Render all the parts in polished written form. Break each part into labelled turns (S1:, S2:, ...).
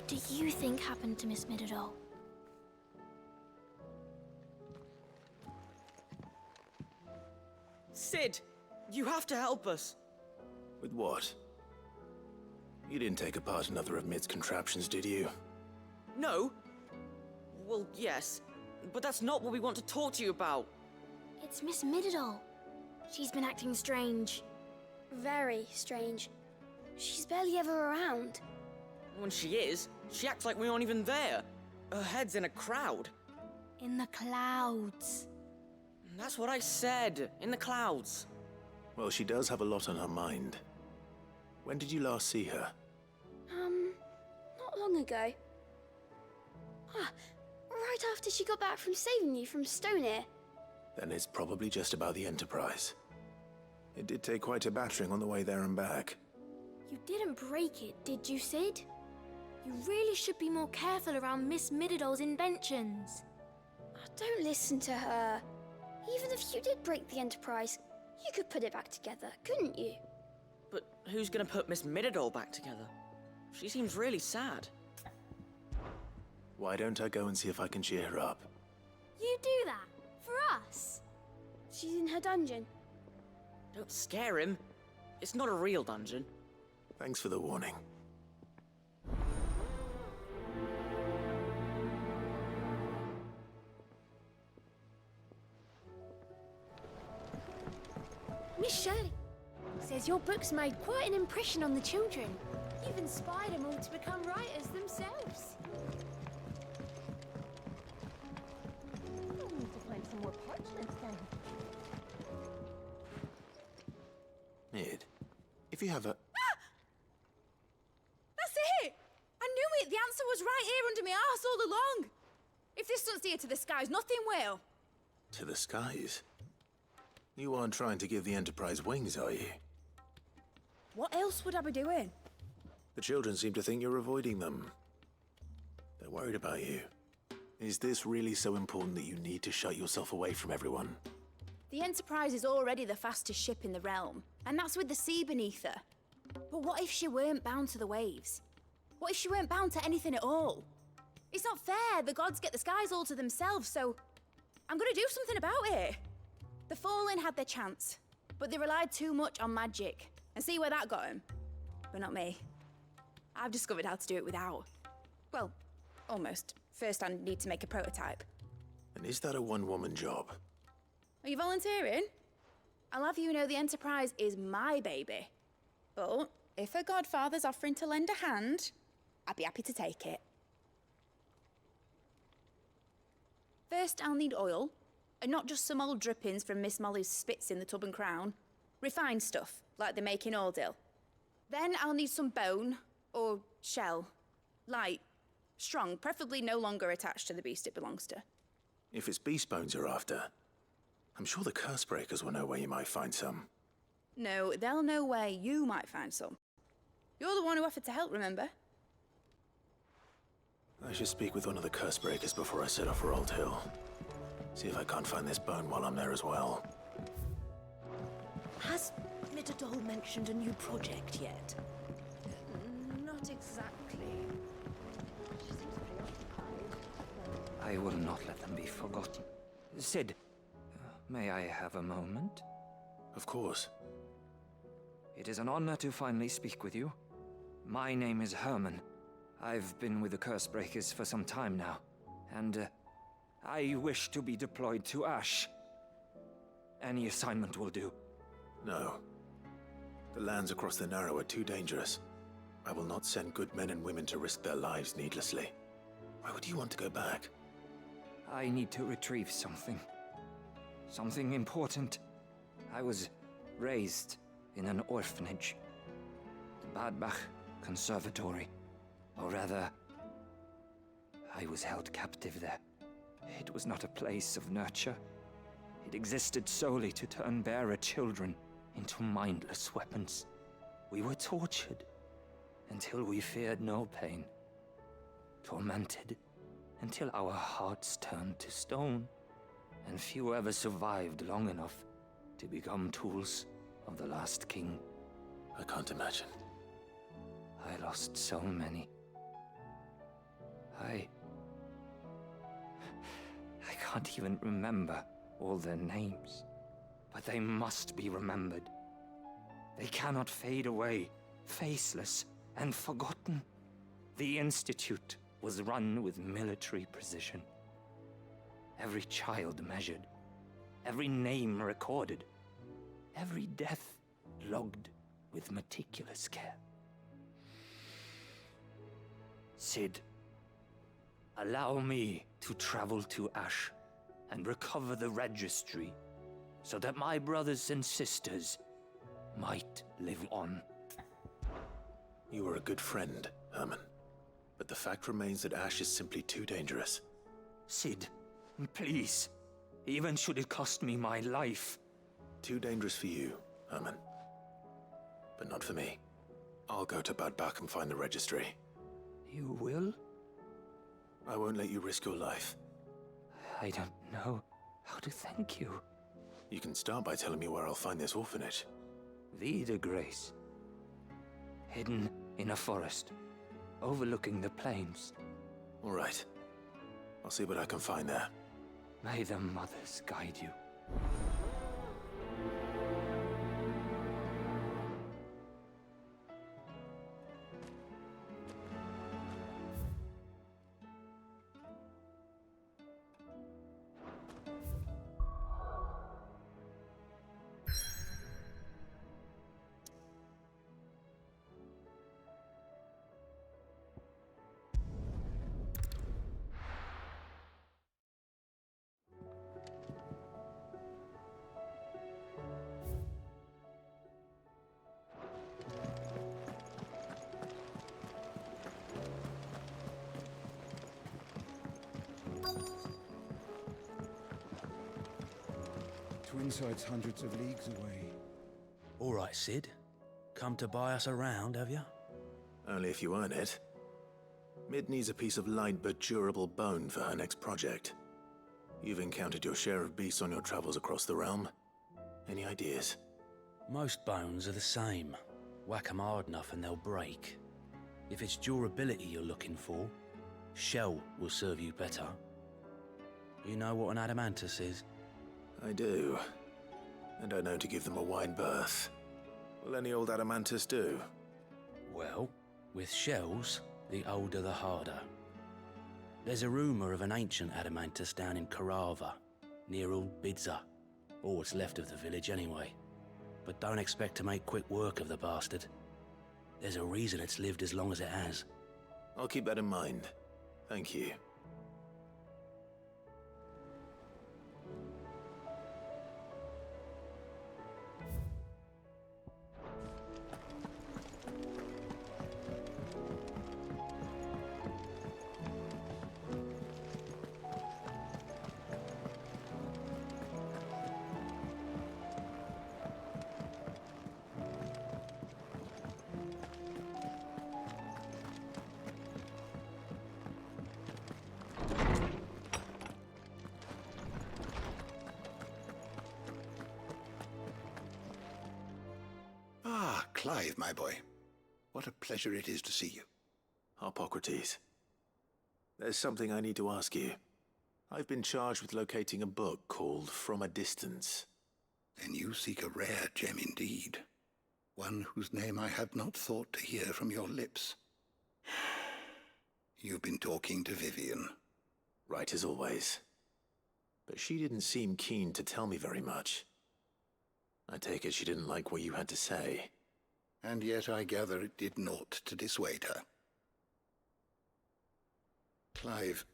S1: What do you think happened to Miss Middledore?
S2: Sid, you have to help us.
S3: With what? You didn't take apart another of Mid's contraptions, did you?
S2: No? Well, yes, but that's not what we want to talk to you about.
S1: It's Miss Middledore. She's been acting strange.
S4: Very strange. She's barely ever around.
S2: When she is, she acts like we aren't even there. Her head's in a crowd.
S1: In the clouds.
S2: That's what I said, in the clouds.
S3: Well, she does have a lot on her mind. When did you last see her?
S4: Not long ago. Ah, right after she got back from saving you from Stonear.
S3: Then it's probably just about the Enterprise. It did take quite a battering on the way there and back.
S1: You didn't break it, did you, Sid? You really should be more careful around Miss Middledore's inventions.
S4: Oh, don't listen to her. Even if you did break the Enterprise, you could put it back together, couldn't you?
S2: But who's gonna put Miss Middledore back together? She seems really sad.
S3: Why don't I go and see if I can cheer her up?
S1: You do that? For us?
S4: She's in her dungeon.
S2: Don't scare him. It's not a real dungeon.
S3: Thanks for the warning.
S1: Miss Shirley says your book's made quite an impression on the children. You've inspired them all to become writers themselves.
S5: We'll need to find some more parchments then.
S3: Mid, if you have a...
S6: That's it! I knew it! The answer was right here under my arse all along! If this doesn't steer to the skies, nothing will!
S3: To the skies? You aren't trying to give the Enterprise wings, are you?
S6: What else would I be doing?
S3: The children seem to think you're avoiding them. They're worried about you. Is this really so important that you need to shut yourself away from everyone?
S6: The Enterprise is already the fastest ship in the realm, and that's with the sea beneath her. But what if she weren't bound to the waves? What if she weren't bound to anything at all? It's not fair. The gods get the skies all to themselves, so I'm gonna do something about it. The Fallen had their chance, but they relied too much on magic. And see where that got them? But not me. I've discovered how to do it without. Well, almost. First I need to make a prototype.
S3: And is that a one-woman job?
S6: Are you volunteering? I'll have you know the Enterprise is my baby. But if a godfather's offering to lend a hand, I'd be happy to take it. First, I'll need oil, and not just some old drippings from Miss Molly's spits in the Tub and Crown. Refined stuff, like they make in Ordil. Then I'll need some bone, or shell. Light, strong, preferably no longer attached to the beast it belongs to.
S3: If it's beast bones you're after, I'm sure the curse breakers will know where you might find some.
S6: No, they'll know where you might find some. You're the one who offered to help, remember?
S3: I should speak with one of the curse breakers before I set off for Old Hill. See if I can't find this bone while I'm there as well.
S5: Has Middledore mentioned a new project yet?
S6: Not exactly.
S5: She seems preoccupied.
S7: I will not let them be forgotten. Sid, may I have a moment?
S3: Of course.
S7: It is an honor to finally speak with you. My name is Herman. I've been with the Curse Breakers for some time now, and I wish to be deployed to Ash. Any assignment will do.
S3: No. The lands across the Narrow are too dangerous. I will not send good men and women to risk their lives needlessly. Why would you want to go back?
S7: I need to retrieve something. Something important. I was raised in an orphanage. The Badbach Conservatory. Or rather, I was held captive there. It was not a place of nurture. It existed solely to turn bearer children into mindless weapons. We were tortured until we feared no pain. Tormented until our hearts turned to stone. And few ever survived long enough to become tools of the last king.
S3: I can't imagine.
S7: I lost so many. I can't even remember all their names, but they must be remembered. They cannot fade away, faceless and forgotten. The Institute was run with military precision. Every child measured, every name recorded, every death logged with meticulous care. Sid, allow me to travel to Ash and recover the registry so that my brothers and sisters might live on.
S3: You were a good friend, Herman. But the fact remains that Ash is simply too dangerous.
S7: Sid, please, even should it cost me my life.
S3: Too dangerous for you, Herman. But not for me. I'll go to Bad Bach and find the registry.
S7: You will?
S3: I won't let you risk your life.
S7: I don't know how to thank you.
S3: You can start by telling me where I'll find this orphanage.
S7: Vida Grace. Hidden in a forest, overlooking the plains.
S3: All right. I'll see what I can find there.
S7: May the mothers guide you.
S8: Twinside's hundreds of leagues away.
S9: All right, Sid. Come to buy us around, have you?
S3: Only if you earn it. Mid needs a piece of light but durable bone for her next project. You've encountered your share of beasts on your travels across the realm. Any ideas?
S9: Most bones are the same. Whack 'em hard enough and they'll break. If it's durability you're looking for, shell will serve you better. You know what an adamantus is?
S3: I do. And I know to give them a wide berth. Will any old adamantus do?
S9: Well, with shells, the older the harder. There's a rumour of an ancient adamantus down in Karava, near Old Bidza, or what's left of the village anyway. But don't expect to make quick work of the bastard. There's a reason it's lived as long as it has.
S3: I'll keep that in mind. Thank you.
S10: Clive, my boy. What a pleasure it is to see you.
S3: Harpocrates. There's something I need to ask you. I've been charged with locating a book called From a Distance.
S10: Then you seek a rare gem indeed. One whose name I had not thought to hear from your lips. You've been talking to Vivian.
S3: Right as always. But she didn't seem keen to tell me very much. I take it she didn't like what you had to say.
S10: And yet I gather it did naught to dissuade her. Clive,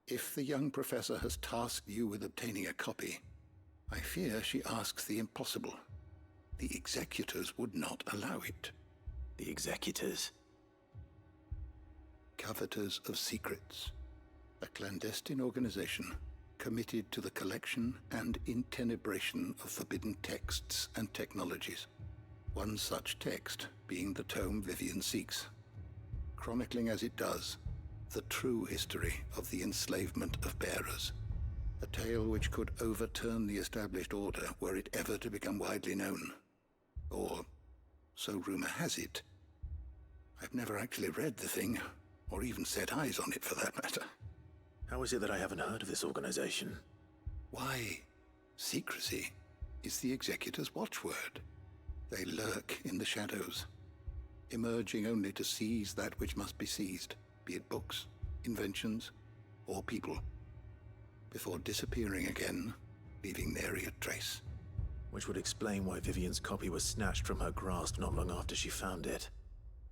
S10: if the young professor has tasked you with obtaining a copy, I fear she asks the impossible. The executors would not allow it.
S3: The executors?
S10: Coveters of Secrets. A clandestine organization committed to the collection and intenebration of forbidden texts and technologies. One such text being the tome Vivian seeks, chronicling as it does the true history of the enslavement of bearers. A tale which could overturn the established order were it ever to become widely known. Or, so rumor has it. I've never actually read the thing, or even set eyes on it for that matter.
S3: How is it that I haven't heard of this organization?
S10: Why, secrecy is the Executor's watchword. They lurk in the shadows, emerging only to seize that which must be seized, be it books, inventions, or people, before disappearing again, leaving nary a trace.
S3: Which would explain why Vivian's copy was snatched from her grasp not long after she found it.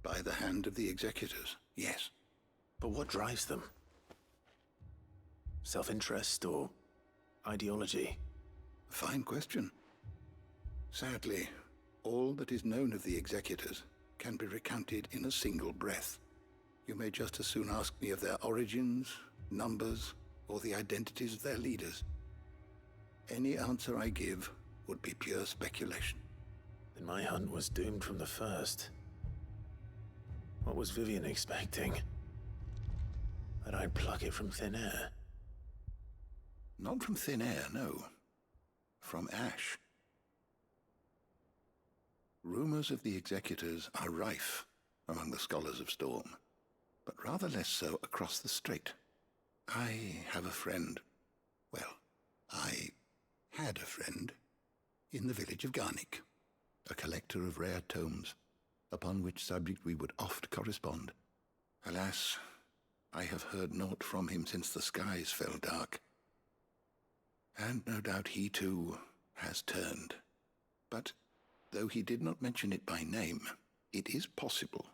S10: By the hand of the Executors, yes.
S3: But what drives them? Self-interest or ideology?
S10: A fine question. Sadly, all that is known of the Executors can be recounted in a single breath. You may just as soon ask me of their origins, numbers, or the identities of their leaders. Any answer I give would be pure speculation.
S3: Then my hunt was doomed from the first. What was Vivian expecting? That I'd pluck it from thin air?
S10: Not from thin air, no. From ash. Rumors of the Executors are rife among the scholars of Storm, but rather less so across the Strait. I have a friend. Well, I had a friend in the village of Garnick, a collector of rare tomes, upon which subject we would oft correspond. Alas, I have heard naught from him since the skies fell dark. And no doubt he too has turned. But though he did not mention it by name, it is possible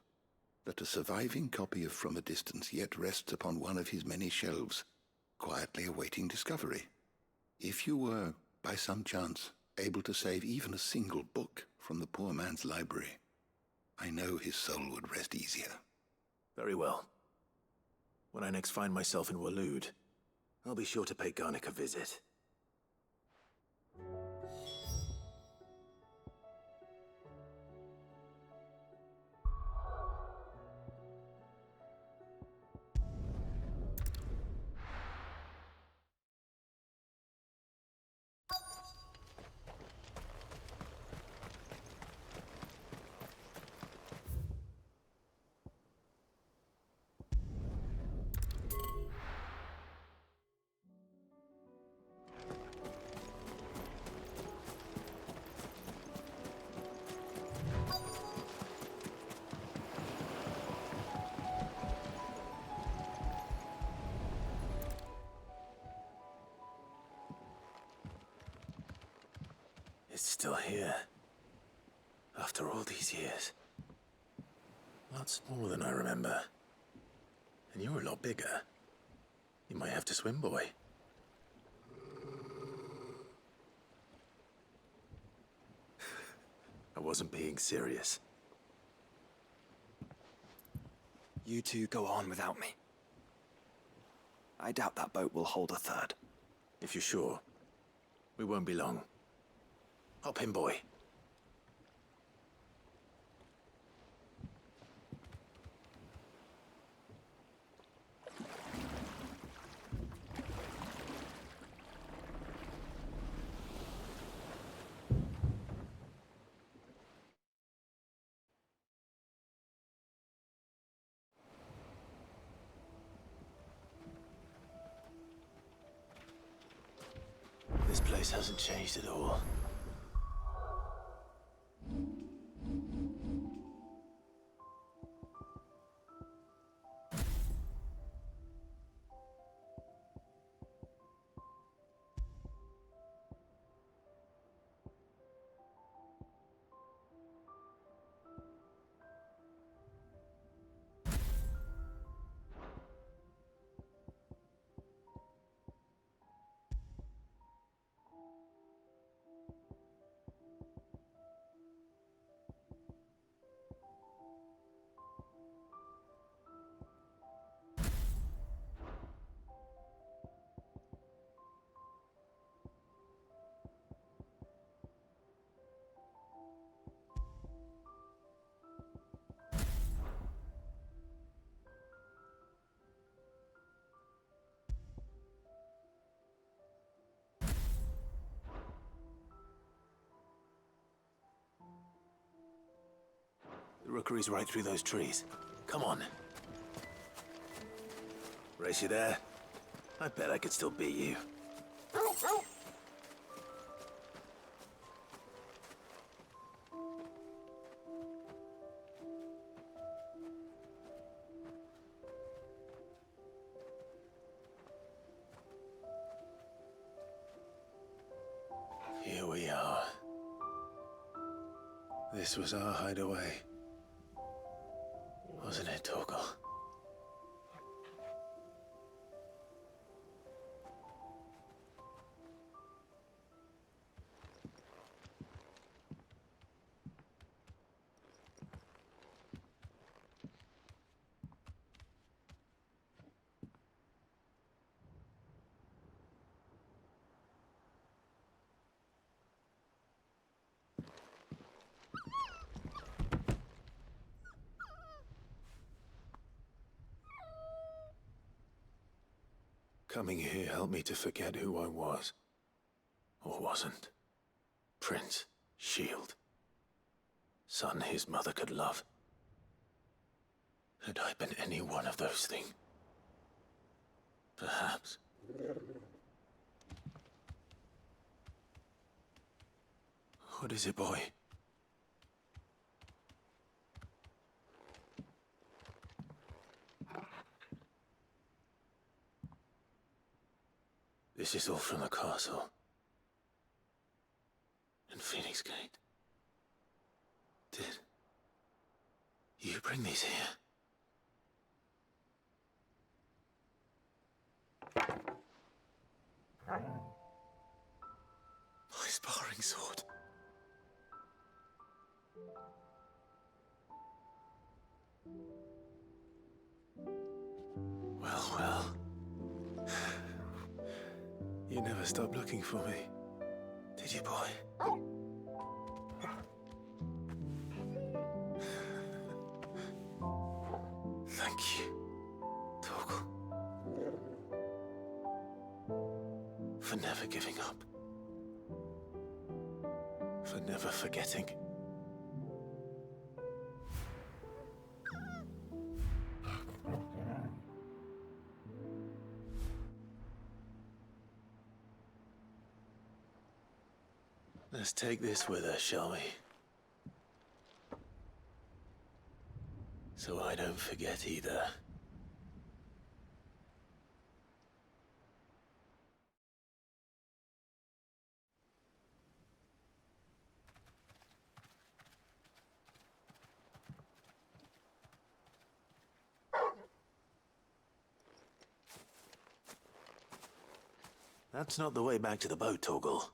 S10: that a surviving copy of From a Distance yet rests upon one of his many shelves, quietly awaiting discovery. If you were, by some chance, able to save even a single book from the poor man's library, I know his soul would rest easier.
S3: Very well. When I next find myself in Waloed, I'll be sure to pay Garnick a visit. It's still here. After all these years. A lot smaller than I remember. And you're a lot bigger. You might have to swim, boy. I wasn't being serious.
S11: You two go on without me. I doubt that boat will hold a third.
S3: If you're sure, we won't be long. Hop in, boy. This place hasn't changed at all. The rookery's right through those trees. Come on. Race you there? I bet I could still beat you. Here we are. This was our hideaway. Wasn't it, Torgal? Coming here helped me to forget who I was. Or wasn't. Prince, shield. Son his mother could love. Had I been any one of those things? Perhaps. What is it, boy? This is all from the castle. In Phoenix Gate. Did you bring these here? My sparring sword. Well, well. You never stopped looking for me, did you, boy? Thank you, Torgal. For never giving up. For never forgetting. Let's take this with us, shall we? So I don't forget either. That's not the way back to the boat, Torgal.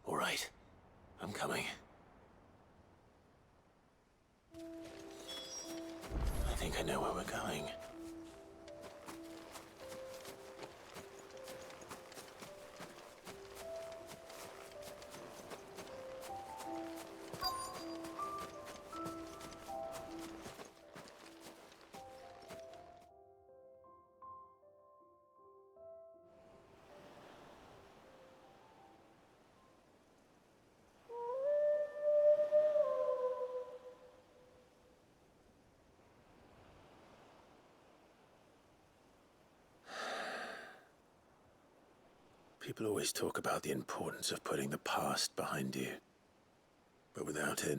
S3: All right. I'm coming. I think I know where we're going. People always talk about the importance of putting the past behind you. But without it,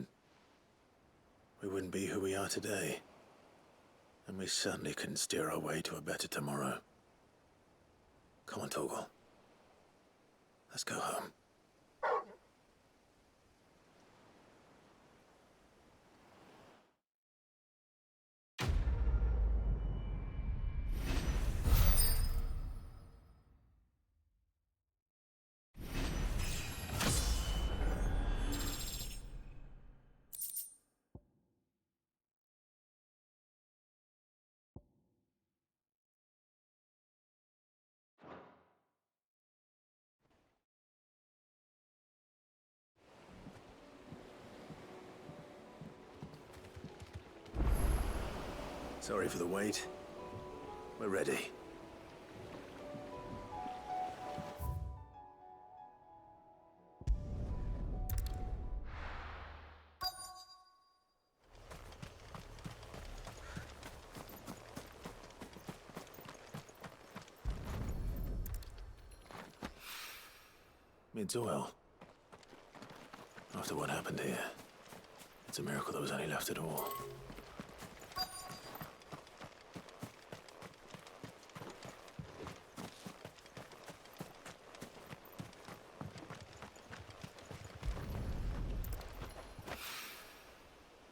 S3: we wouldn't be who we are today. And we certainly couldn't steer our way to a better tomorrow. Come on, Torgal. Let's go home. Sorry for the wait. We're ready. Mid's oil. After what happened here, it's a miracle there was any left at all.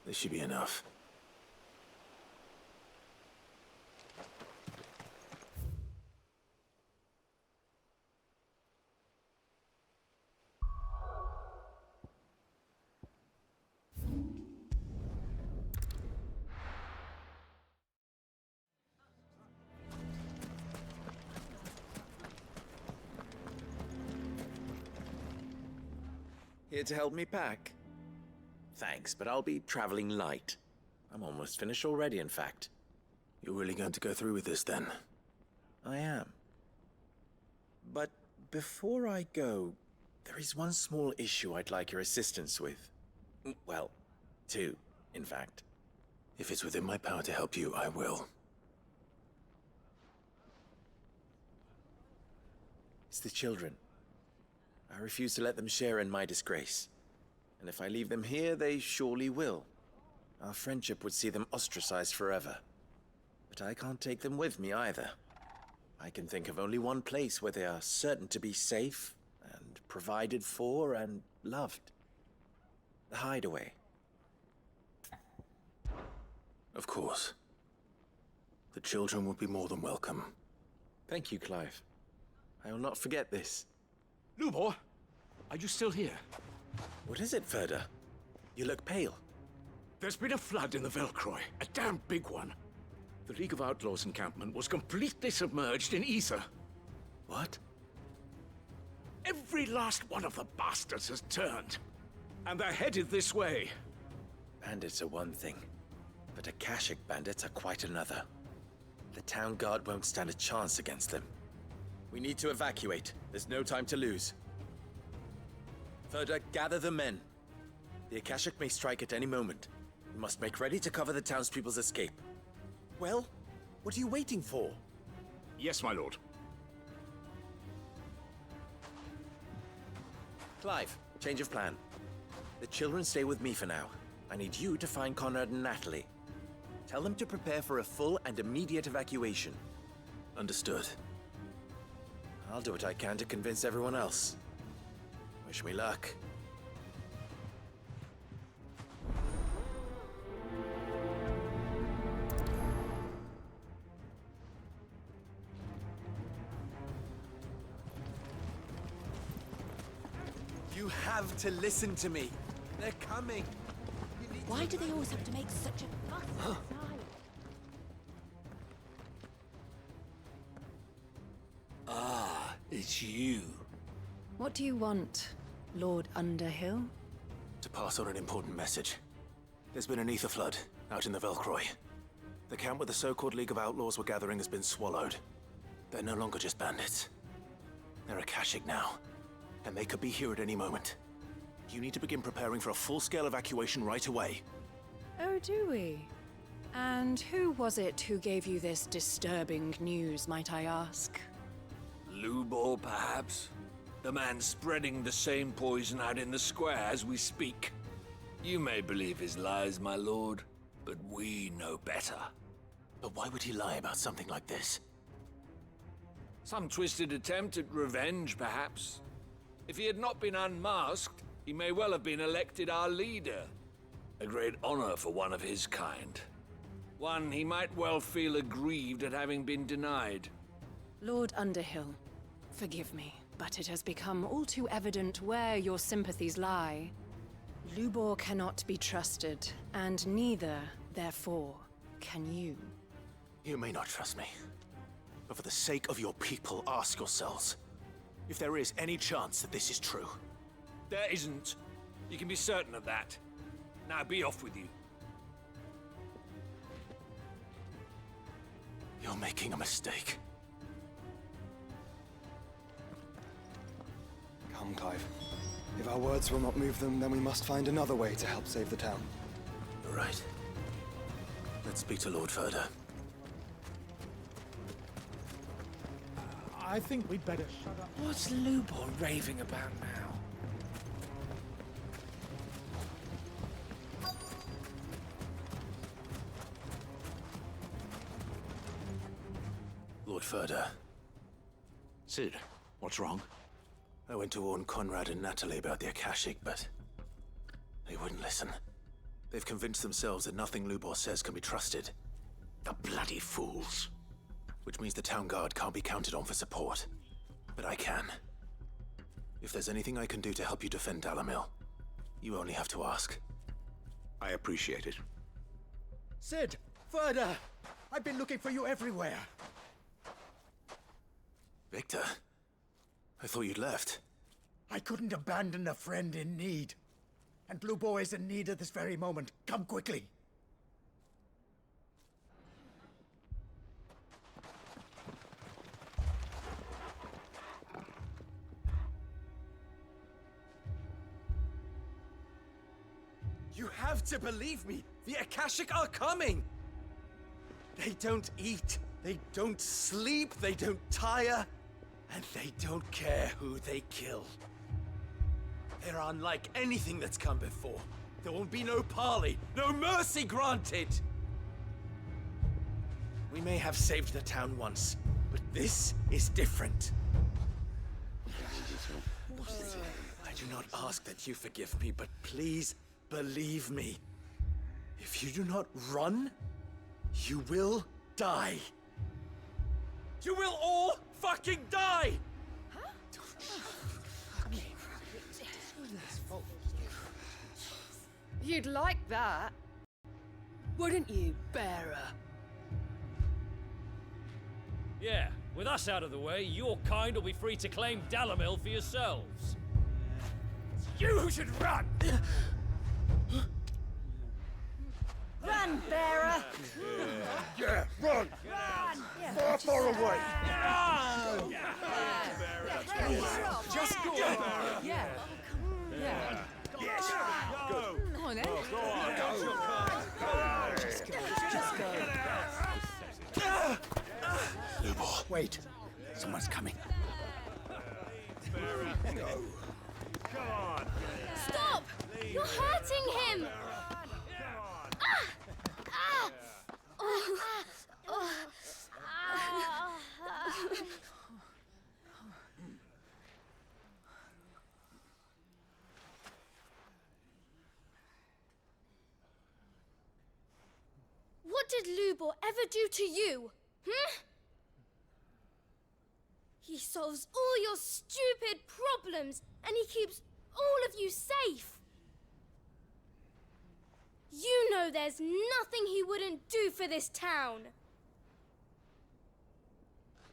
S3: This should be enough.
S12: Here to help me pack? Thanks, but I'll be traveling light. I'm almost finished already, in fact.
S3: You're really going to go through with this, then?
S12: I am. But before I go, there is one small issue I'd like your assistance with. Well, two, in fact.
S3: If it's within my power to help you, I will.
S12: It's the children. I refuse to let them share in my disgrace. And if I leave them here, they surely will. Our friendship would see them ostracized forever. But I can't take them with me either. I can think of only one place where they are certain to be safe, and provided for, and loved. The Hideaway.
S3: Of course. The children would be more than welcome.
S12: Thank you, Clive. I will not forget this.
S9: Lubor, are you still here?
S12: What is it, Ferda? You look pale.
S9: There's been a flood in the Velcroy, a damn big one. The League of Outlaws encampment was completely submerged in ether.
S12: What?
S9: Every last one of the bastards has turned, and they're headed this way.
S12: Bandits are one thing, but Akashic bandits are quite another. The town guard won't stand a chance against them. We need to evacuate. There's no time to lose. Ferda, gather the men. The Akashic may strike at any moment. We must make ready to cover the townspeople's escape. Well, what are you waiting for?
S9: Yes, my lord.
S12: Clive, change of plan. The children stay with me for now. I need you to find Conrad and Natalie. Tell them to prepare for a full and immediate evacuation.
S3: Understood.
S12: I'll do what I can to convince everyone else. Wish me luck. You have to listen to me. They're coming.
S6: Why do they always have to make such a fuss outside?
S9: Ah, it's you.
S5: What do you want, Lord Underhill?
S3: To pass on an important message. There's been an ether flood out in the Velcroy. The camp where the so-called League of Outlaws were gathering has been swallowed. They're no longer just bandits. They're Akashic now, and they could be here at any moment. You need to begin preparing for a full-scale evacuation right away.
S5: Oh, do we? And who was it who gave you this disturbing news, might I ask?
S13: Lubor, perhaps? The man spreading the same poison out in the square as we speak. You may believe his lies, my lord, but we know better.
S3: But why would he lie about something like this?
S13: Some twisted attempt at revenge, perhaps. If he had not been unmasked, he may well have been elected our leader. A great honor for one of his kind. One he might well feel aggrieved at having been denied.
S5: Lord Underhill, forgive me, but it has become all too evident where your sympathies lie. Lubor cannot be trusted, and neither, therefore, can you.
S3: You may not trust me, but for the sake of your people, ask yourselves if there is any chance that this is true.
S13: There isn't. You can be certain of that. Now be off with you.
S3: You're making a mistake.
S11: Come, Clive. If our words will not move them, then we must find another way to help save the town.
S3: You're right. Let's speak to Lord Ferda.
S8: I think we'd better shut up.
S14: What's Lubor raving about now?
S3: Lord Furder.
S14: Sid, what's wrong?
S3: I went to warn Conrad and Natalie about the Akashic, but they wouldn't listen. They've convinced themselves that nothing Lubor says can be trusted.
S14: The bloody fools.
S3: Which means the town guard can't be counted on for support. But I can. If there's anything I can do to help you defend Dalamil, you only have to ask.
S14: I appreciate it.
S8: Sid! Further! I've been looking for you everywhere.
S3: Victor? I thought you'd left.
S8: I couldn't abandon a friend in need. And Blue Boy is in need at this very moment. Come quickly.
S12: You have to believe me! The Akashic are coming! They don't eat, they don't sleep, they don't tire, and they don't care who they kill. They're unlike anything that's come before. There won't be no parley, no mercy granted! We may have saved the town once, but this is different. I do not ask that you forgive me, but please believe me. If you do not run, you will die. You will all fucking die!
S5: You'd like that, wouldn't you, bearer?
S15: Yeah, with us out of the way, your kind will be free to claim Dalamil for yourselves.
S8: You should run!
S6: Run, bearer!
S8: Yeah, run!
S6: Run!
S8: Far away!
S6: Run!
S12: Just go!
S5: Yeah. Yeah.
S8: Yes! Go!
S5: Come on, then.
S12: Go on!
S5: Just go. Just go.
S8: Lubor, wait. Someone's coming.
S12: Go! Come on!
S1: Stop! You're hurting him! What did Lubor ever do to you? He solves all your stupid problems, and he keeps all of you safe. You know there's nothing he wouldn't do for this town.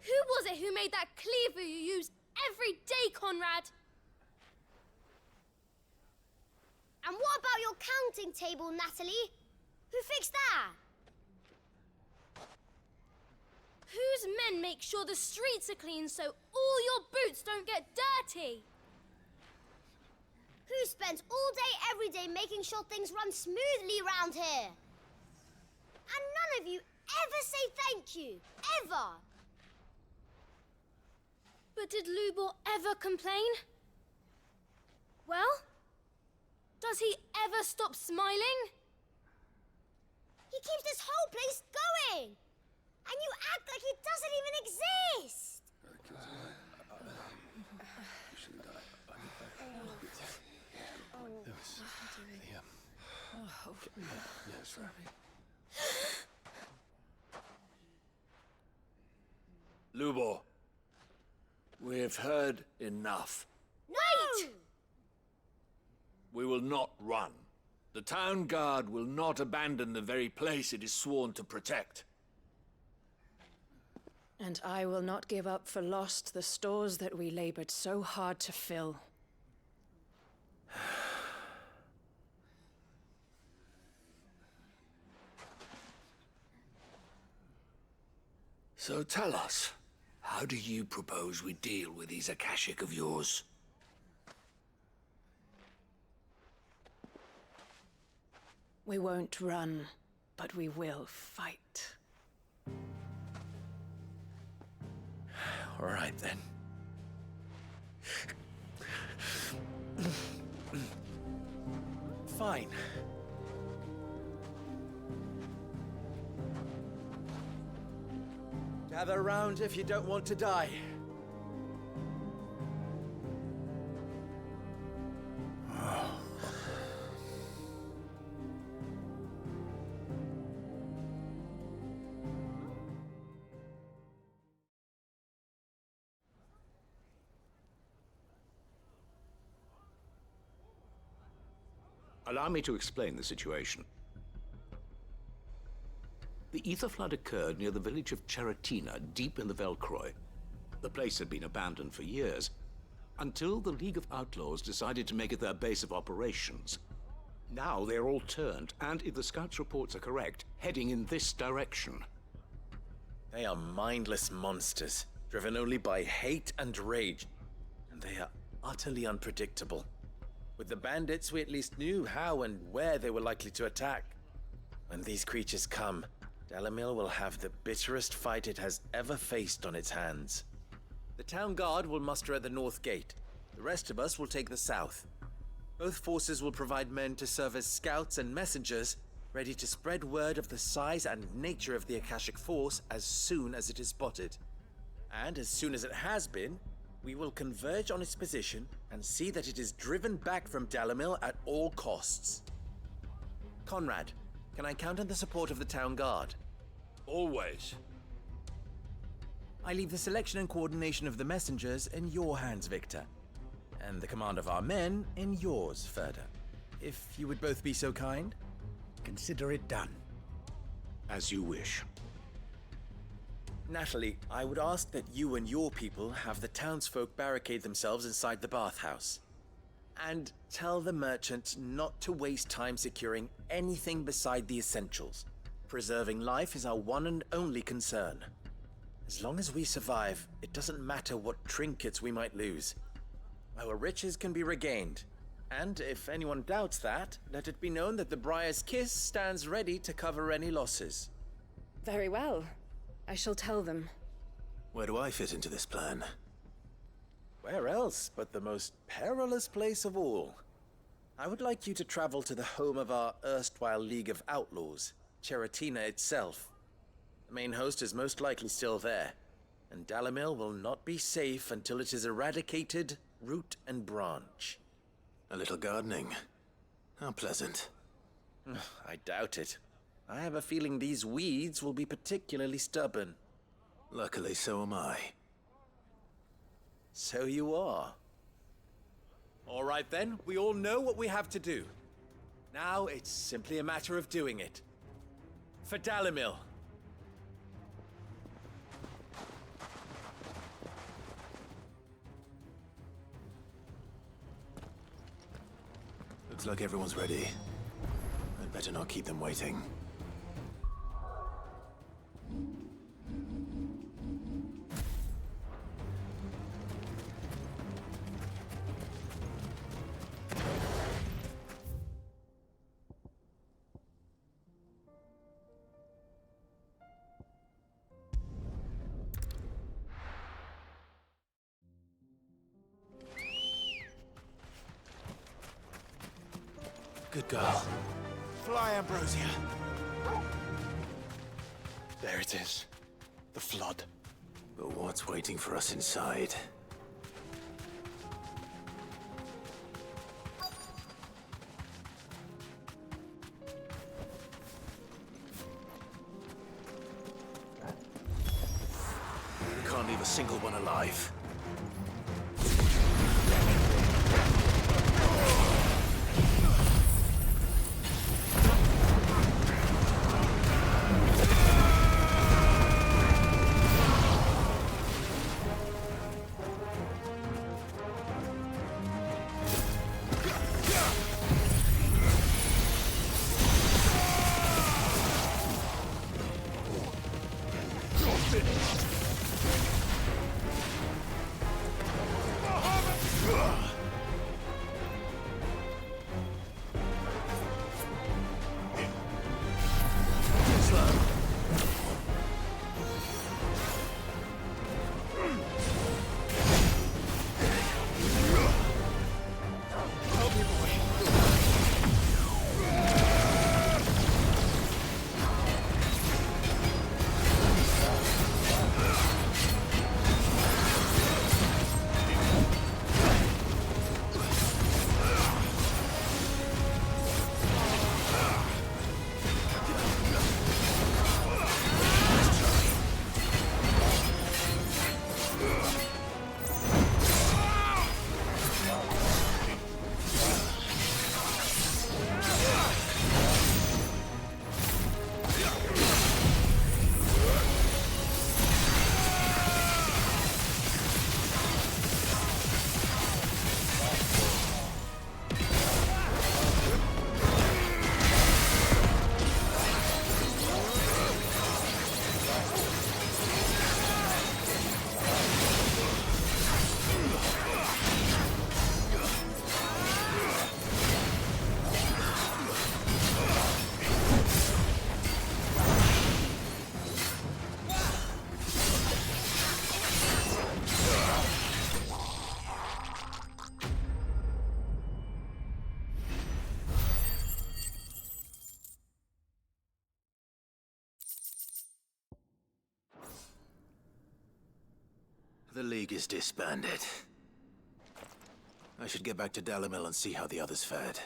S1: Who was it who made that cleaver you use every day, Conrad?
S16: And what about your counting table, Natalie? Who fixed that?
S1: Whose men make sure the streets are clean so all your boots don't get dirty?
S16: Who spends all day, every day making sure things run smoothly round here? And none of you ever say thank you. Ever.
S1: But did Lubor ever complain? Well, does he ever stop smiling?
S16: He keeps this whole place going. And you act like it doesn't even exist.
S13: Lubor, we've heard enough.
S16: Wait!
S13: We will not run. The town guard will not abandon the very place it is sworn to protect.
S5: And I will not give up for lost the stores that we labored so hard to fill.
S13: So tell us, how do you propose we deal with these Akashic of yours?
S5: We won't run, but we will fight.
S12: All right, then. Fine. Gather round if you don't want to die.
S14: Allow me to explain the situation. The ether flood occurred near the village of Cheratina, deep in the Velcroy. The place had been abandoned for years, until the League of Outlaws decided to make it their base of operations. Now they're all turned, and if the scouts' reports are correct, heading in this direction.
S12: They are mindless monsters, driven only by hate and rage, and they are utterly unpredictable. With the bandits, we at least knew how and where they were likely to attack. When these creatures come, Dalamil will have the bitterest fight it has ever faced on its hands. The town guard will muster at the north gate. The rest of us will take the south. Both forces will provide men to serve as scouts and messengers, ready to spread word of the size and nature of the Akashic Force as soon as it is spotted. And as soon as it has been, we will converge on its position and see that it is driven back from Dalamil at all costs. Conrad, can I count on the support of the town guard?
S13: Always.
S12: I leave the selection and coordination of the messengers in your hands, Victor. And the command of our men in yours, Ferda. If you would both be so kind.
S8: Consider it done.
S14: As you wish.
S12: Natalie, I would ask that you and your people have the townsfolk barricade themselves inside the bathhouse. And tell the merchant not to waste time securing anything beside the essentials. Preserving life is our one and only concern. As long as we survive, it doesn't matter what trinkets we might lose. Our riches can be regained. And if anyone doubts that, let it be known that the Briar's Kiss stands ready to cover any losses.
S5: Very well. I shall tell them.
S3: Where do I fit into this plan?
S12: Where else but the most perilous place of all? I would like you to travel to the home of our erstwhile League of Outlaws, Cheratina itself. The main host is most likely still there, and Dalamil will not be safe until it is eradicated, root and branch.
S3: A little gardening. How pleasant.
S12: I doubt it. I have a feeling these weeds will be particularly stubborn.
S3: Luckily, so am I.
S12: So you are. All right then, we all know what we have to do. Now it's simply a matter of doing it. For Dalamil.
S3: Looks like everyone's ready. I'd better not keep them waiting. Good girl.
S14: Fly, Ambrosia. There it is. The flood.
S3: But what's waiting for us inside? We can't leave a single one alive. League is disbanded. I should get back to Dalimil and see how the others fared.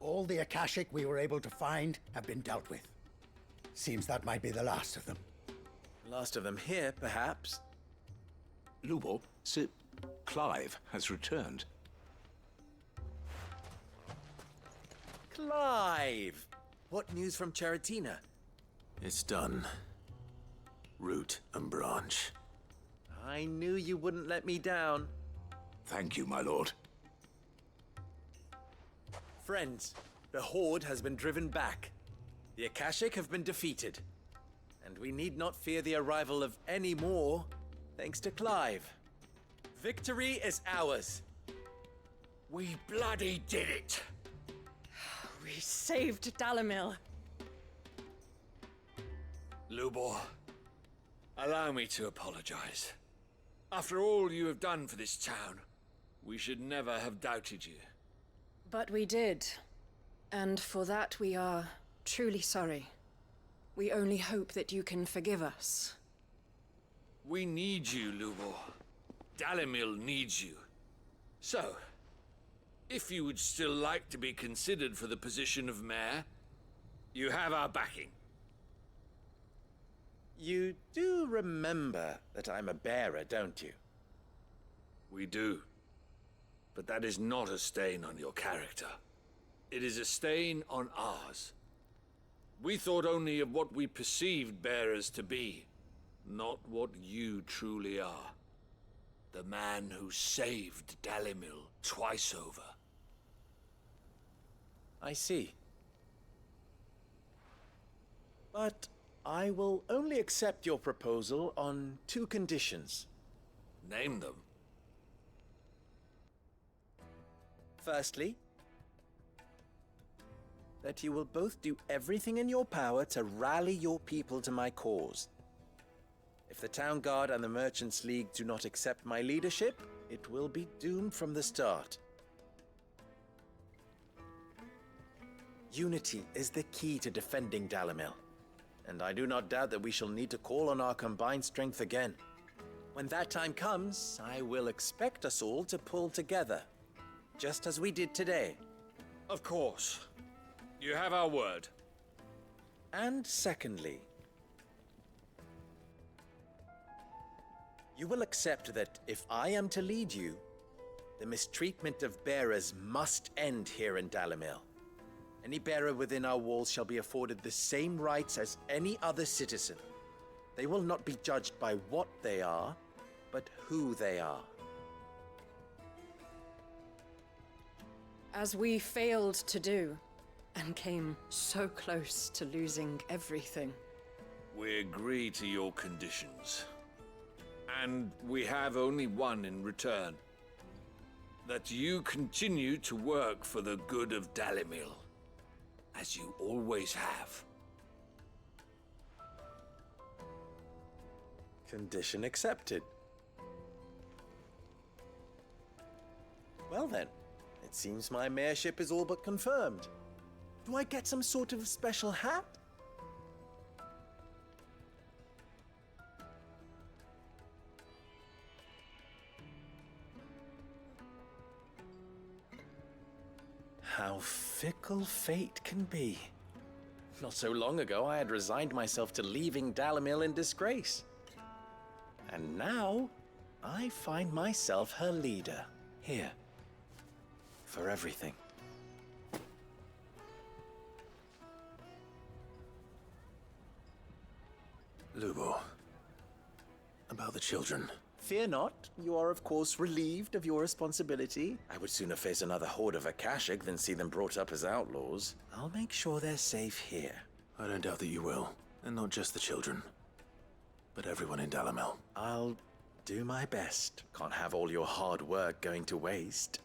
S8: All the Akashic we were able to find have been dealt with. Seems that might be the last of them.
S12: Last of them here, perhaps.
S14: Lubo, Sir Clive has returned.
S12: Clive! What news from Charatina?
S3: It's done. Root and branch.
S12: I knew you wouldn't let me down.
S14: Thank you, my lord.
S12: Friends, the Horde has been driven back. The Akashic have been defeated. And we need not fear the arrival of any more, thanks to Clive. Victory is ours.
S13: We bloody did it!
S5: We saved Dalimil.
S13: Lubor, allow me to apologize. After all you have done for this town, we should never have doubted you.
S5: But we did. And for that we are truly sorry. We only hope that you can forgive us.
S13: We need you, Lubor. Dalimil needs you. So, if you would still like to be considered for the position of mayor, you have our backing.
S12: You do remember that I'm a bearer, don't you?
S13: We do. But that is not a stain on your character. It is a stain on ours. We thought only of what we perceived bearers to be, not what you truly are. The man who saved Dalimil twice over.
S12: I see. But I will only accept your proposal on 2 conditions.
S13: Name them.
S12: Firstly, that you will both do everything in your power to rally your people to my cause. If the Town Guard and the Merchants League do not accept my leadership, it will be doomed from the start. Unity is the key to defending Dalimil, and I do not doubt that we shall need to call on our combined strength again. When that time comes, I will expect us all to pull together, just as we did today.
S13: Of course. You have our word.
S12: And secondly, you will accept that if I am to lead you, the mistreatment of bearers must end here in Dalimil. Any bearer within our walls shall be afforded the same rights as any other citizen. They will not be judged by what they are, but who they are.
S5: As we failed to do, and came so close to losing everything.
S13: We agree to your conditions. And we have only one in return. That you continue to work for the good of Dalimil, as you always have.
S12: Condition accepted. Well then, it seems my mayorship is all but confirmed. Do I get some sort of special hat? How fickle fate can be. Not so long ago, I had resigned myself to leaving Dalimil in disgrace. And now, I find myself her leader, here, for everything.
S3: Lubo, about the children.
S12: Fear not, you are of course relieved of your responsibility. I would sooner face another horde of Akashic than see them brought up as outlaws. I'll make sure they're safe here.
S3: I don't doubt that you will. And not just the children, but everyone in Dalimil.
S12: I'll do my best. Can't have all your hard work going to waste.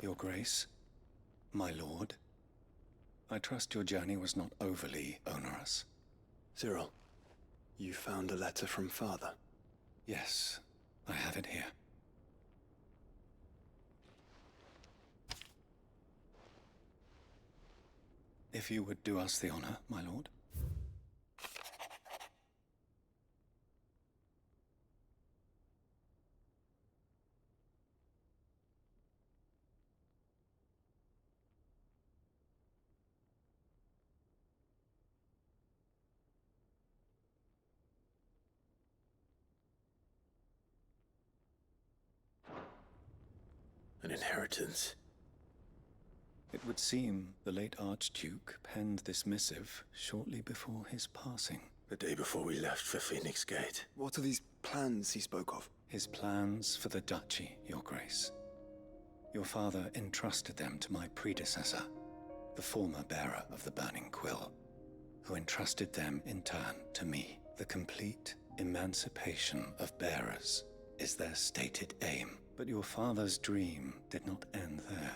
S17: Your Grace, my lord, I trust your journey was not overly onerous.
S11: Cyril, you found a letter from Father?
S17: Yes, I have it here. If you would do us the honor, my lord.
S3: An inheritance.
S17: It would seem the late Archduke penned this missive shortly before his passing.
S3: The day before we left for Phoenix Gate.
S11: What are these plans he spoke of?
S17: His plans for the duchy, Your Grace. Your father entrusted them to my predecessor, the former bearer of the Burning Quill, who entrusted them in turn to me. The complete emancipation of bearers is their stated aim. But your father's dream did not end there.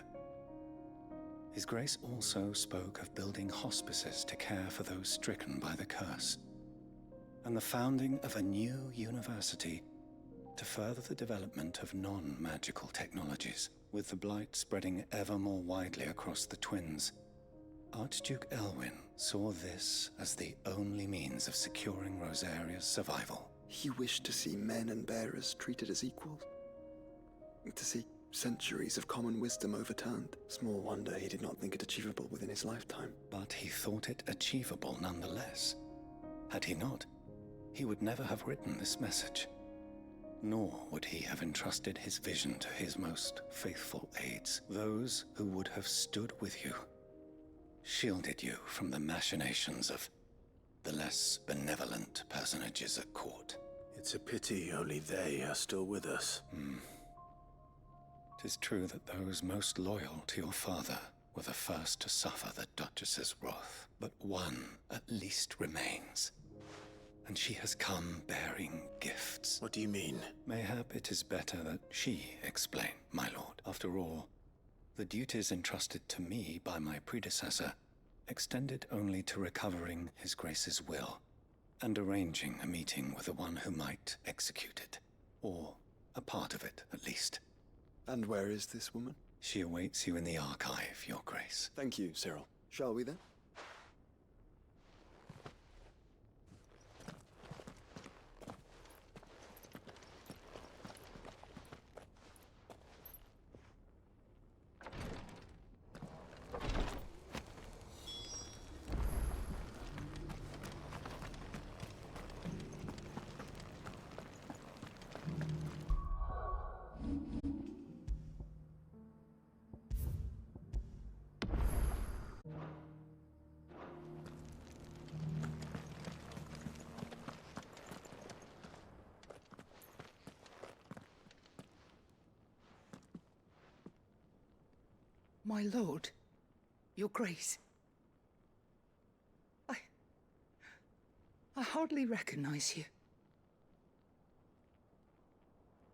S17: His Grace also spoke of building hospices to care for those stricken by the curse, and the founding of a new university to further the development of non-magical technologies. With the blight spreading ever more widely across the twins, Archduke Elwyn saw this as the only means of securing Rosaria's survival.
S11: He wished to see men and bearers treated as equals. To see centuries of common wisdom overturned. Small wonder he did not think it achievable within his lifetime.
S17: But he thought it achievable nonetheless. Had he not, he would never have written this message. Nor would he have entrusted his vision to his most faithful aides, those who would have stood with you, shielded you from the machinations of the less benevolent personages at court.
S3: It's a pity only they are still with us.
S17: 'Tis true that those most loyal to your father were the first to suffer the Duchess's wrath. But one at least remains, and she has come bearing gifts.
S3: What do you mean?
S17: Mayhap it is better that she explain, my lord. After all, the duties entrusted to me by my predecessor extended only to recovering His Grace's will and arranging a meeting with the one who might execute it, or a part of it at least.
S11: And where is this woman?
S17: She awaits you in the archive, Your Grace.
S11: Thank you, Cyril. Shall we then?
S18: My lord, your grace. I hardly recognize you.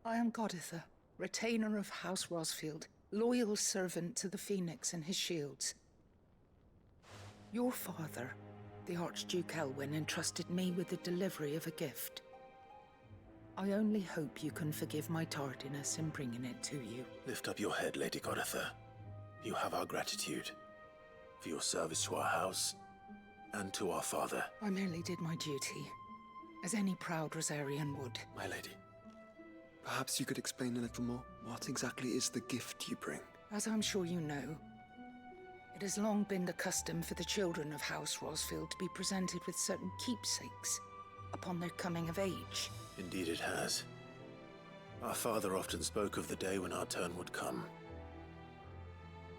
S18: I am Goditha, retainer of House Rosfield, loyal servant to the Phoenix and his shields. Your father, the Archduke Elwyn, entrusted me with the delivery of a gift. I only hope you can forgive my tardiness in bringing it to you.
S3: Lift up your head, Lady Goditha. You have our gratitude for your service to our house and to our father.
S18: I merely did my duty, as any proud Rosarian would.
S11: My lady, perhaps you could explain a little more? What exactly is the gift you bring?
S18: As I'm sure you know, it has long been the custom for the children of House Rosfield to be presented with certain keepsakes upon their coming of age.
S3: Indeed it has. Our father often spoke of the day when our turn would come.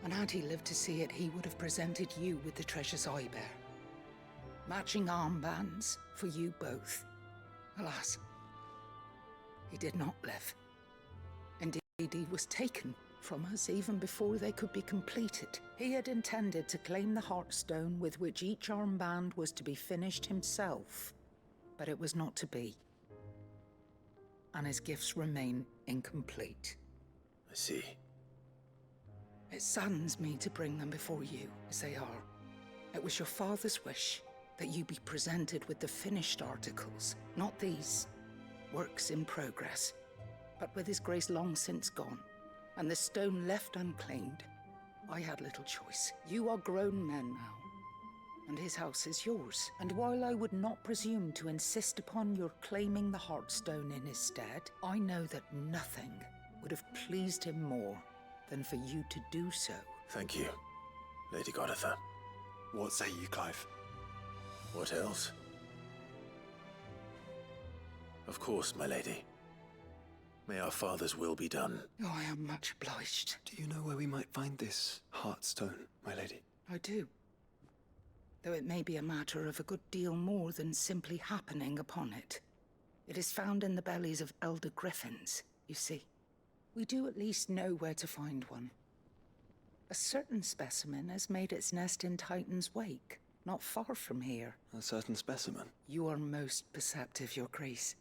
S18: And had he lived to see it, he would have presented you with the treasures I bear. Matching armbands for you both. Alas, he did not live. Indeed, he was taken from us even before they could be completed. He had intended to claim the Heartstone with which each armband was to be finished himself, but it was not to be. And his gifts remain incomplete.
S3: I see.
S18: It saddens me to bring them before you, as they are. It was your father's wish that you be presented with the finished articles, not these works in progress. But with his grace long since gone, and the stone left unclaimed, I had little choice. You are grown men now, and his house is yours. And while I would not presume to insist upon your claiming the Heartstone in his stead, I know that nothing would have pleased him more than for you to do so.
S3: Thank you, Lady Goditha.
S11: What say you, Clive?
S3: What else? Of course, my lady. May our father's will be done.
S18: Oh, I am much obliged.
S11: Do you know where we might find this Heartstone, my lady?
S18: I do. Though it may be a matter of a good deal more than simply happening upon it. It is found in the bellies of elder griffins, you see. We do at least know where to find one. A certain specimen has made its nest in Titan's Wake, not far from here.
S11: A certain specimen?
S18: You are most perceptive, Your Grace.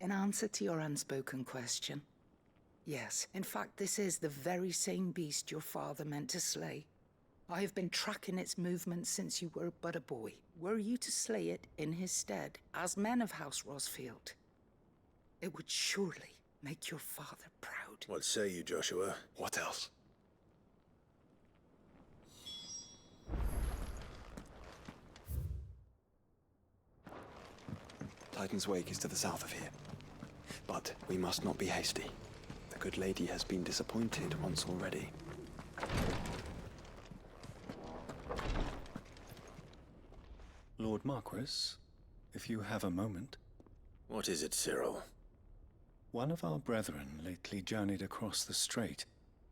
S18: In answer to your unspoken question, yes, in fact, this is the very same beast your father meant to slay. I have been tracking its movements since you were but a boy. Were you to slay it in his stead, as men of House Rosfield, it would surely make your father proud.
S3: What say you, Joshua?
S11: What else? Titan's Wake is to the south of here. But we must not be hasty. The good lady has been disappointed once already.
S17: Lord Marquis, if you have a moment.
S3: What is it, Cyril?
S17: One of our brethren lately journeyed across the strait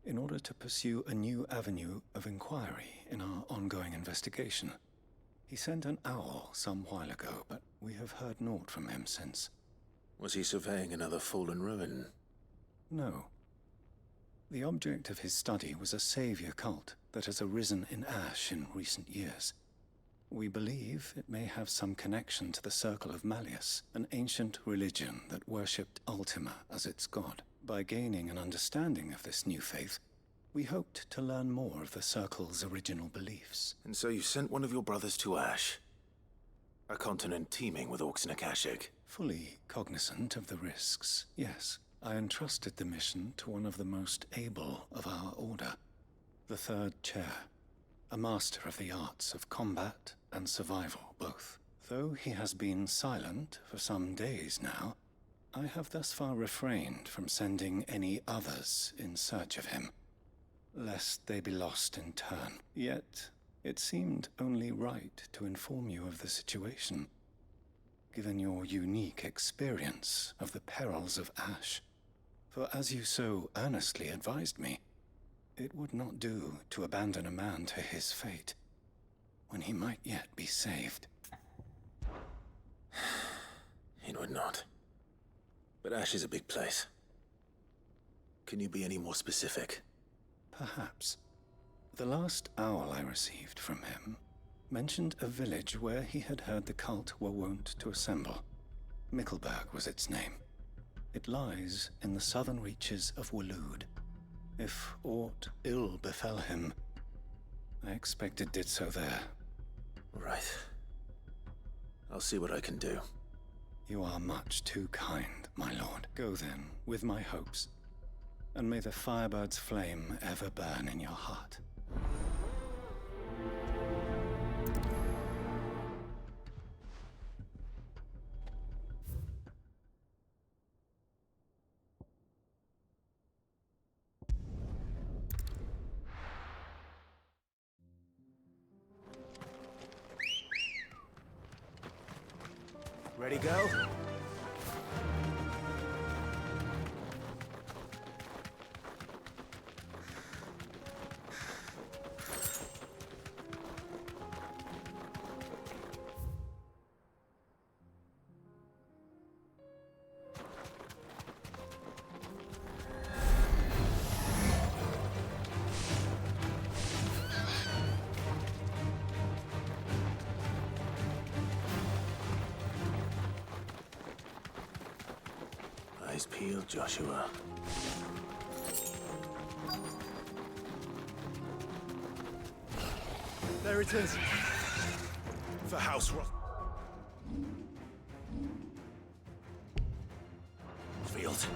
S17: in order to pursue a new avenue of inquiry in our ongoing investigation. He sent an owl some while ago, but we have heard naught from him since.
S3: Was he surveying another fallen ruin?
S17: No. The object of his study was a savior cult that has arisen in Ash in recent years. We believe it may have some connection to the Circle of Malleus, an ancient religion that worshipped Ultima as its god. By gaining an understanding of this new faith, we hoped to learn more of the Circle's original beliefs.
S3: And so you sent one of your brothers to Ash? A continent teeming with orcs and Akashic?
S17: Fully cognizant of the risks, yes. I entrusted the mission to one of the most able of our order, the Third Chair, a master of the arts of combat and survival both. Though he has been silent for some days now, I have thus far refrained from sending any others in search of him, lest they be lost in turn. Yet, it seemed only right to inform you of the situation, given your unique experience of the perils of Ash. For as you so earnestly advised me, it would not do to abandon a man to his fate, when he might yet be saved.
S3: It would not. But Ash is a big place. Can you be any more specific?
S17: Perhaps. The last owl I received from him mentioned a village where he had heard the cult were wont to assemble. Mickleburg was its name. It lies in the southern reaches of Waloed. If aught ill befell him, I expect it did so there.
S3: Right. I'll see what I can do.
S17: You are much too kind, my lord. Go then, with my hopes, and may the Firebird's flame ever burn in your heart.
S3: Ready, go? Eyes peeled, Joshua. There it is. For House Field.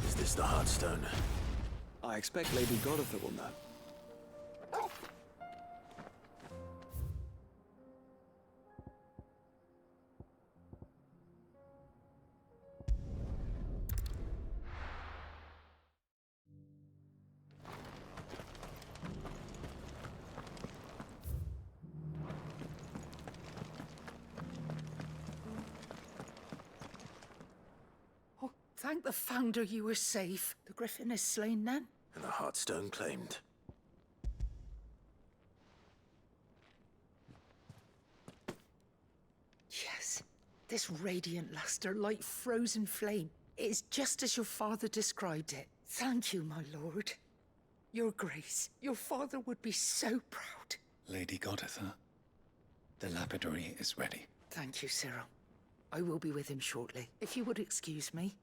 S3: Is this the Heartstone?
S11: I expect Lady Goditha will know.
S18: Oh, thank the Founder you were safe. The Griffin is slain then?
S3: And the Heartstone claimed.
S18: Yes. This radiant luster, like frozen flame. It is just as your father described it. Thank you, my lord. Your Grace, your father would be so proud.
S17: Lady Goditha, the lapidary is ready.
S18: Thank you, Cyril. I will be with him shortly. If you would excuse me,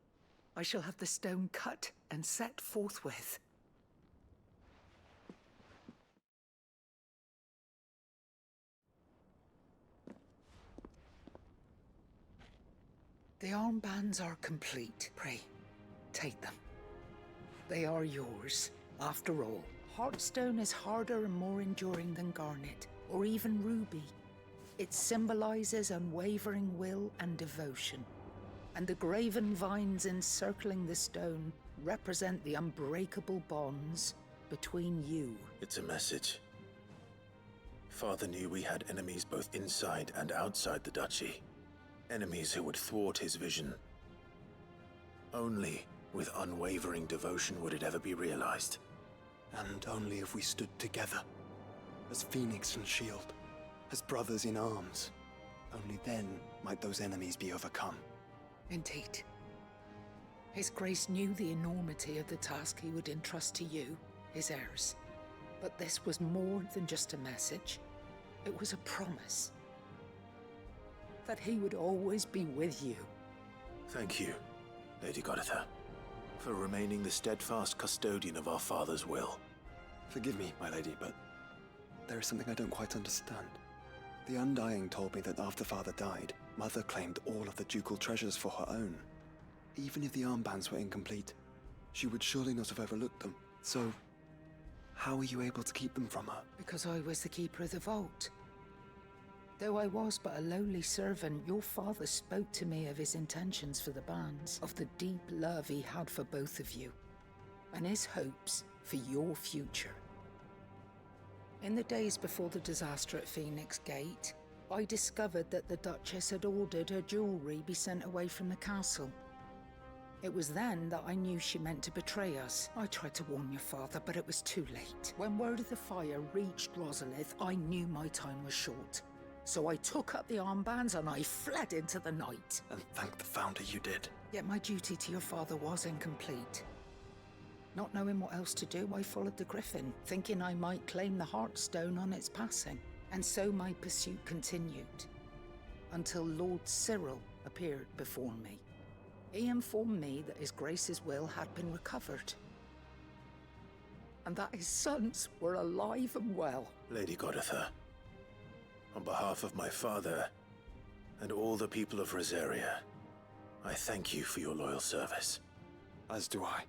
S18: I shall have the stone cut and set forthwith. The armbands are complete. Pray, take them. They are yours. After all, Heartstone is harder and more enduring than garnet, or even ruby. It symbolizes unwavering will and devotion. And the graven vines encircling the stone represent the unbreakable bonds between you.
S3: It's a message. Father knew we had enemies both inside and outside the duchy. Enemies who would thwart his vision. Only with unwavering devotion would it ever be realized.
S11: And only if we stood together, as Phoenix and Shield, as brothers in arms. Only then might those enemies be overcome.
S18: Indeed. His Grace knew the enormity of the task he would entrust to you, his heirs. But this was more than just a message. It was a promise. That he would always be with you.
S3: Thank you, Lady Goditha, for remaining the steadfast custodian of our father's will.
S11: Forgive me, my lady, but there is something I don't quite understand. The Undying told me that after Father died, Mother claimed all of the ducal treasures for her own. Even if the armbands were incomplete, she would surely not have overlooked them. So, how were you able to keep them from her?
S18: Because I was the keeper of the vault. Though I was but a lowly servant, your father spoke to me of his intentions for the bands, of the deep love he had for both of you, and his hopes for your future. In the days before the disaster at Phoenix Gate, I discovered that the Duchess had ordered her jewelry be sent away from the castle. It was then that I knew she meant to betray us. I tried to warn your father, but it was too late. When word of the fire reached Rosalith, I knew my time was short. So I took up the armbands and I fled into the night.
S11: And thank the Founder you did.
S18: Yet my duty to your father was incomplete. Not knowing what else to do, I followed the Griffin, thinking I might claim the Heartstone on its passing. And so my pursuit continued, until Lord Cyril appeared before me. He informed me that His Grace's will had been recovered, and that his sons were alive and well.
S3: Lady Goditha, on behalf of my father and all the people of Rosaria, I thank you for your loyal service.
S11: As do I.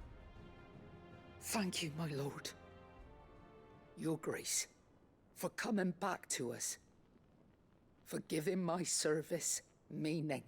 S18: Thank you, my lord. Your Grace, for coming back to us, for giving my service meaning.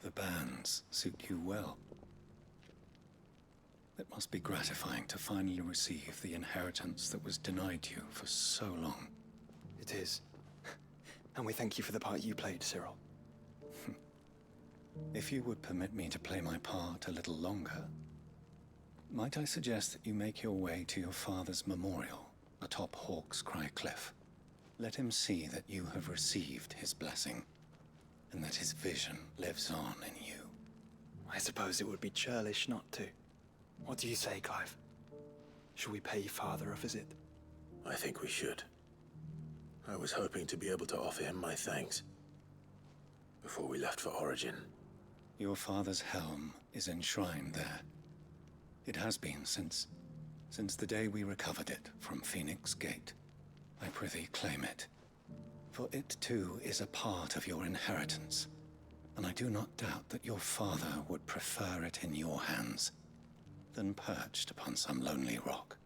S17: The bands suit you well. It must be gratifying to finally receive the inheritance that was denied you for so long.
S11: It is. And we thank you for the part you played, Cyril.
S17: If you would permit me to play my part a little longer, might I suggest that you make your way to your father's memorial atop Hawk's Cry Cliff? Let him see that you have received his blessing, and that his vision lives on in you.
S11: I suppose it would be churlish not to. What do you say, Clive? Shall we pay Father a visit?
S3: I think we should. I was hoping to be able to offer him my thanks before we left for Origin.
S17: Your father's helm is enshrined there. It has been since the day we recovered it from Phoenix Gate. I prithee claim it, for it too is a part of your inheritance, and I do not doubt that your father would prefer it in your hands than perched upon some lonely rock.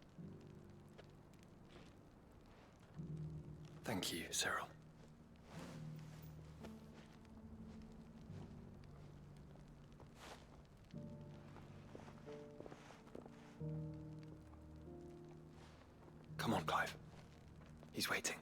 S11: Thank you, Cyril. Come on, Clive. He's waiting.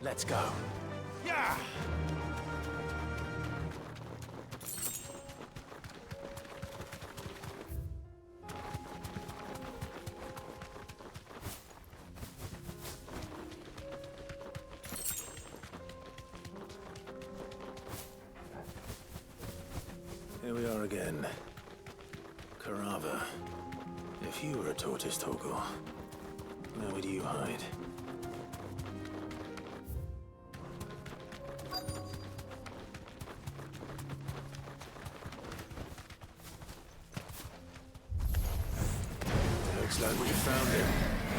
S3: Let's go.
S8: Yeah!
S3: Here we are again. Carava. If you were a tortoise, Torgor, where would you hide? Looks like we found him.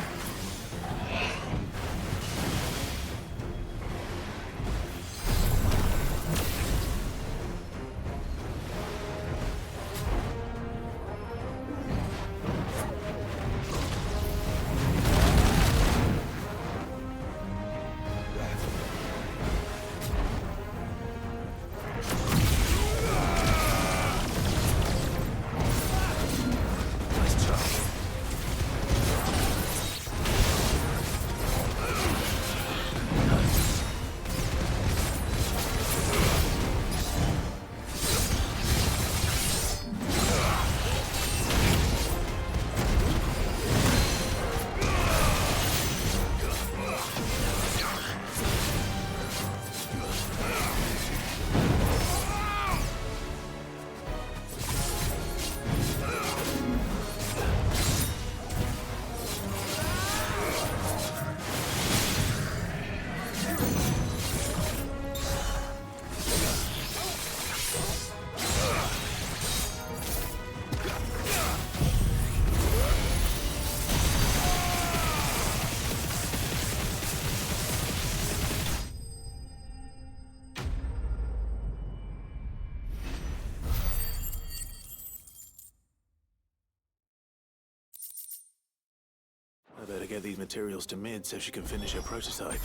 S3: I better get these materials to Mid so she can finish her prototype.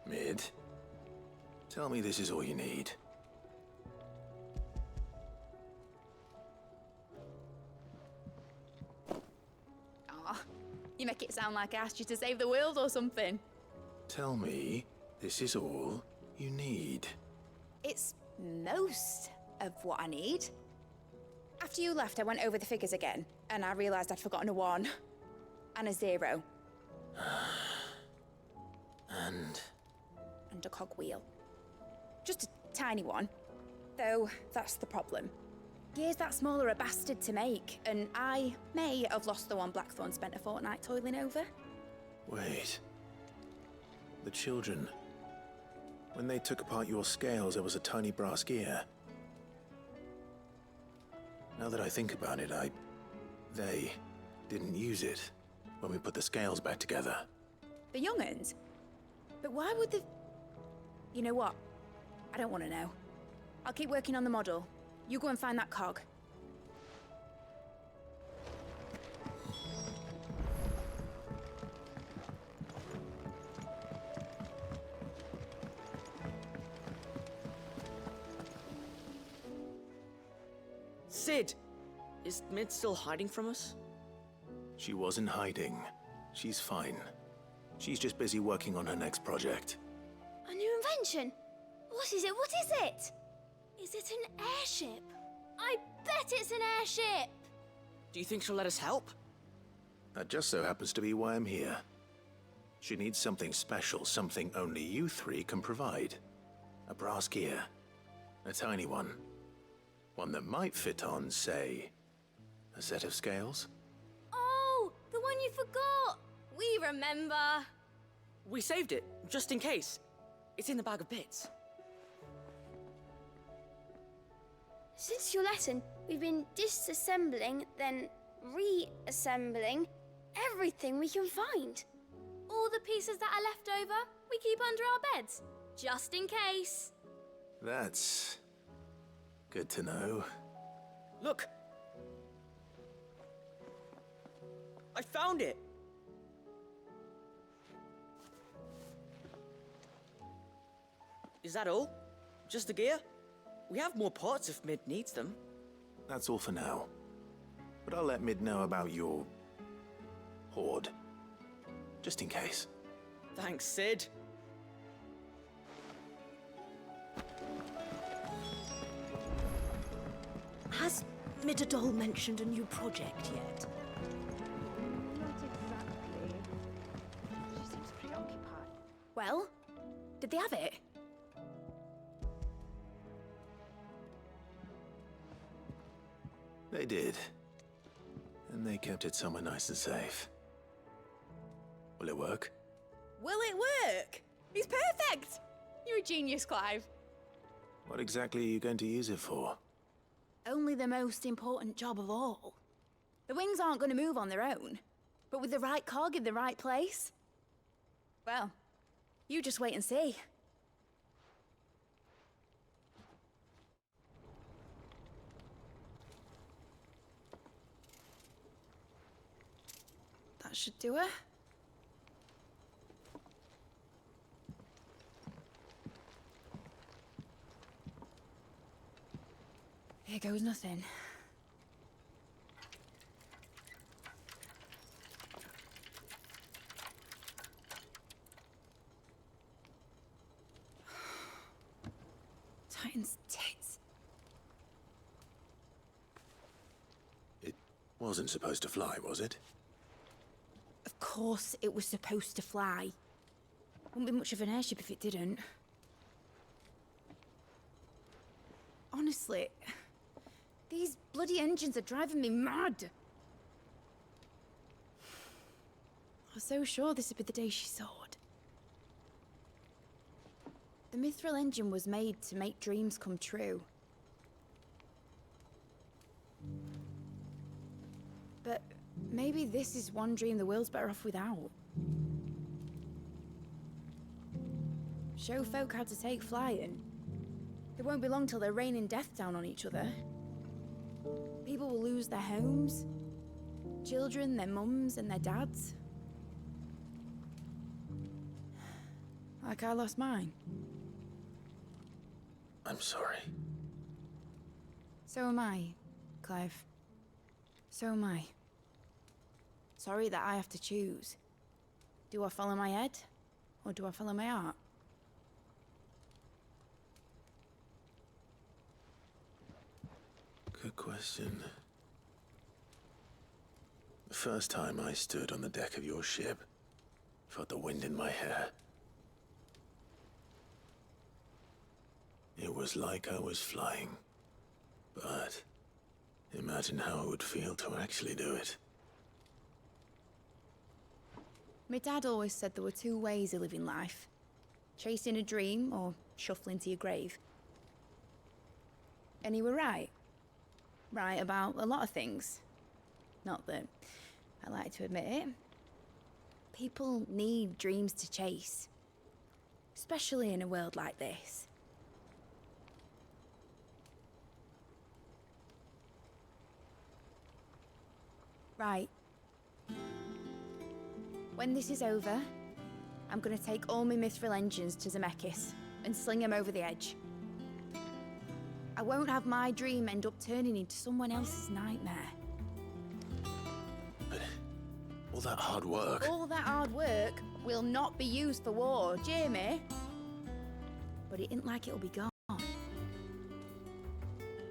S3: Mid, tell me this is all you need.
S6: Aw, you make it sound like I asked you to save the world or something.
S3: Tell me this is all you need.
S6: It's most of what I need. After you left, I went over the figures again, and I realized I'd forgotten a 1 and a 0.
S3: And
S6: a cogwheel. Just a tiny one. Though, that's the problem. Gears that small are a bastard to make, and I may have lost the one Blackthorn spent a fortnight toiling over.
S3: wait. The children. When they took apart your scales, there was a tiny brass gear. Now that I think about it, they didn't use it when we put the scales back together.
S6: The young'uns? But why would the... You know what? I don't want to know. I'll keep working on the model. You go and find that cog.
S2: Sid! Is Mid still hiding from us?
S3: She wasn't hiding. She's fine. She's just busy working on her next project.
S16: A new invention? What is it? What is it? Is it an airship? I bet it's an airship!
S2: Do you think she'll let us help?
S3: That just so happens to be why I'm here. She needs something special, something only you three can provide. A brass gear. A tiny one. One that might fit on, say, a set of scales?
S16: Oh, the one you forgot! We remember!
S2: We saved it, just in case. It's in the bag of bits.
S4: Since your lesson, we've been disassembling, then reassembling everything we can find.
S16: All the pieces that are left over, we keep under our beds, just in case.
S3: That's good to know.
S2: Look! I found it! Is that all? Just the gear? We have more parts if Mid needs them.
S3: That's all for now. But I'll let Mid know about your hoard. Just in case.
S2: Thanks, Sid.
S1: Has Midadol mentioned a new project yet?
S6: Not exactly. She seems preoccupied. Well, did they have it?
S3: They did. And they kept it somewhere nice and safe. Will it work?
S6: Will it work? He's perfect! You're a genius, Clive.
S3: What exactly are you going to use it for?
S6: Only the most important job of all. The wings aren't going to move on their own, but with the right cog in the right place. Well, you just wait and see. That should do it. Here goes nothing. Titan's tits.
S3: It wasn't supposed to fly, was it?
S6: Of course it was supposed to fly. Wouldn't be much of an airship if it didn't. Honestly, these bloody engines are driving me mad. I was so sure this would be the day she soared. The Mithril engine was made to make dreams come true. But maybe this is one dream the world's better off without. Show folk how to take flying. It won't be long till they're raining death down on each other. People will lose their homes. Children, their mums and their dads. Like I lost mine.
S3: I'm sorry.
S6: So am I, Clive. So am I. Sorry that I have to choose. Do I follow my head, or do I follow my heart?
S3: Good question. The first time I stood on the deck of your ship, felt the wind in my hair. It was like I was flying. But imagine how it would feel to actually do it.
S6: My dad always said there were two ways of living life. Chasing a dream or shuffling to your grave. And he were right. Right about a lot of things. Not that I like to admit it. People need dreams to chase. Especially in a world like this. Right. When this is over, I'm gonna take all my Mithril engines to Zemeckis and sling them over the edge. I won't have my dream end up turning into someone else's nightmare.
S3: But all that hard work...
S6: All that hard work will not be used for war, Jamie. But it ain't like it'll be gone.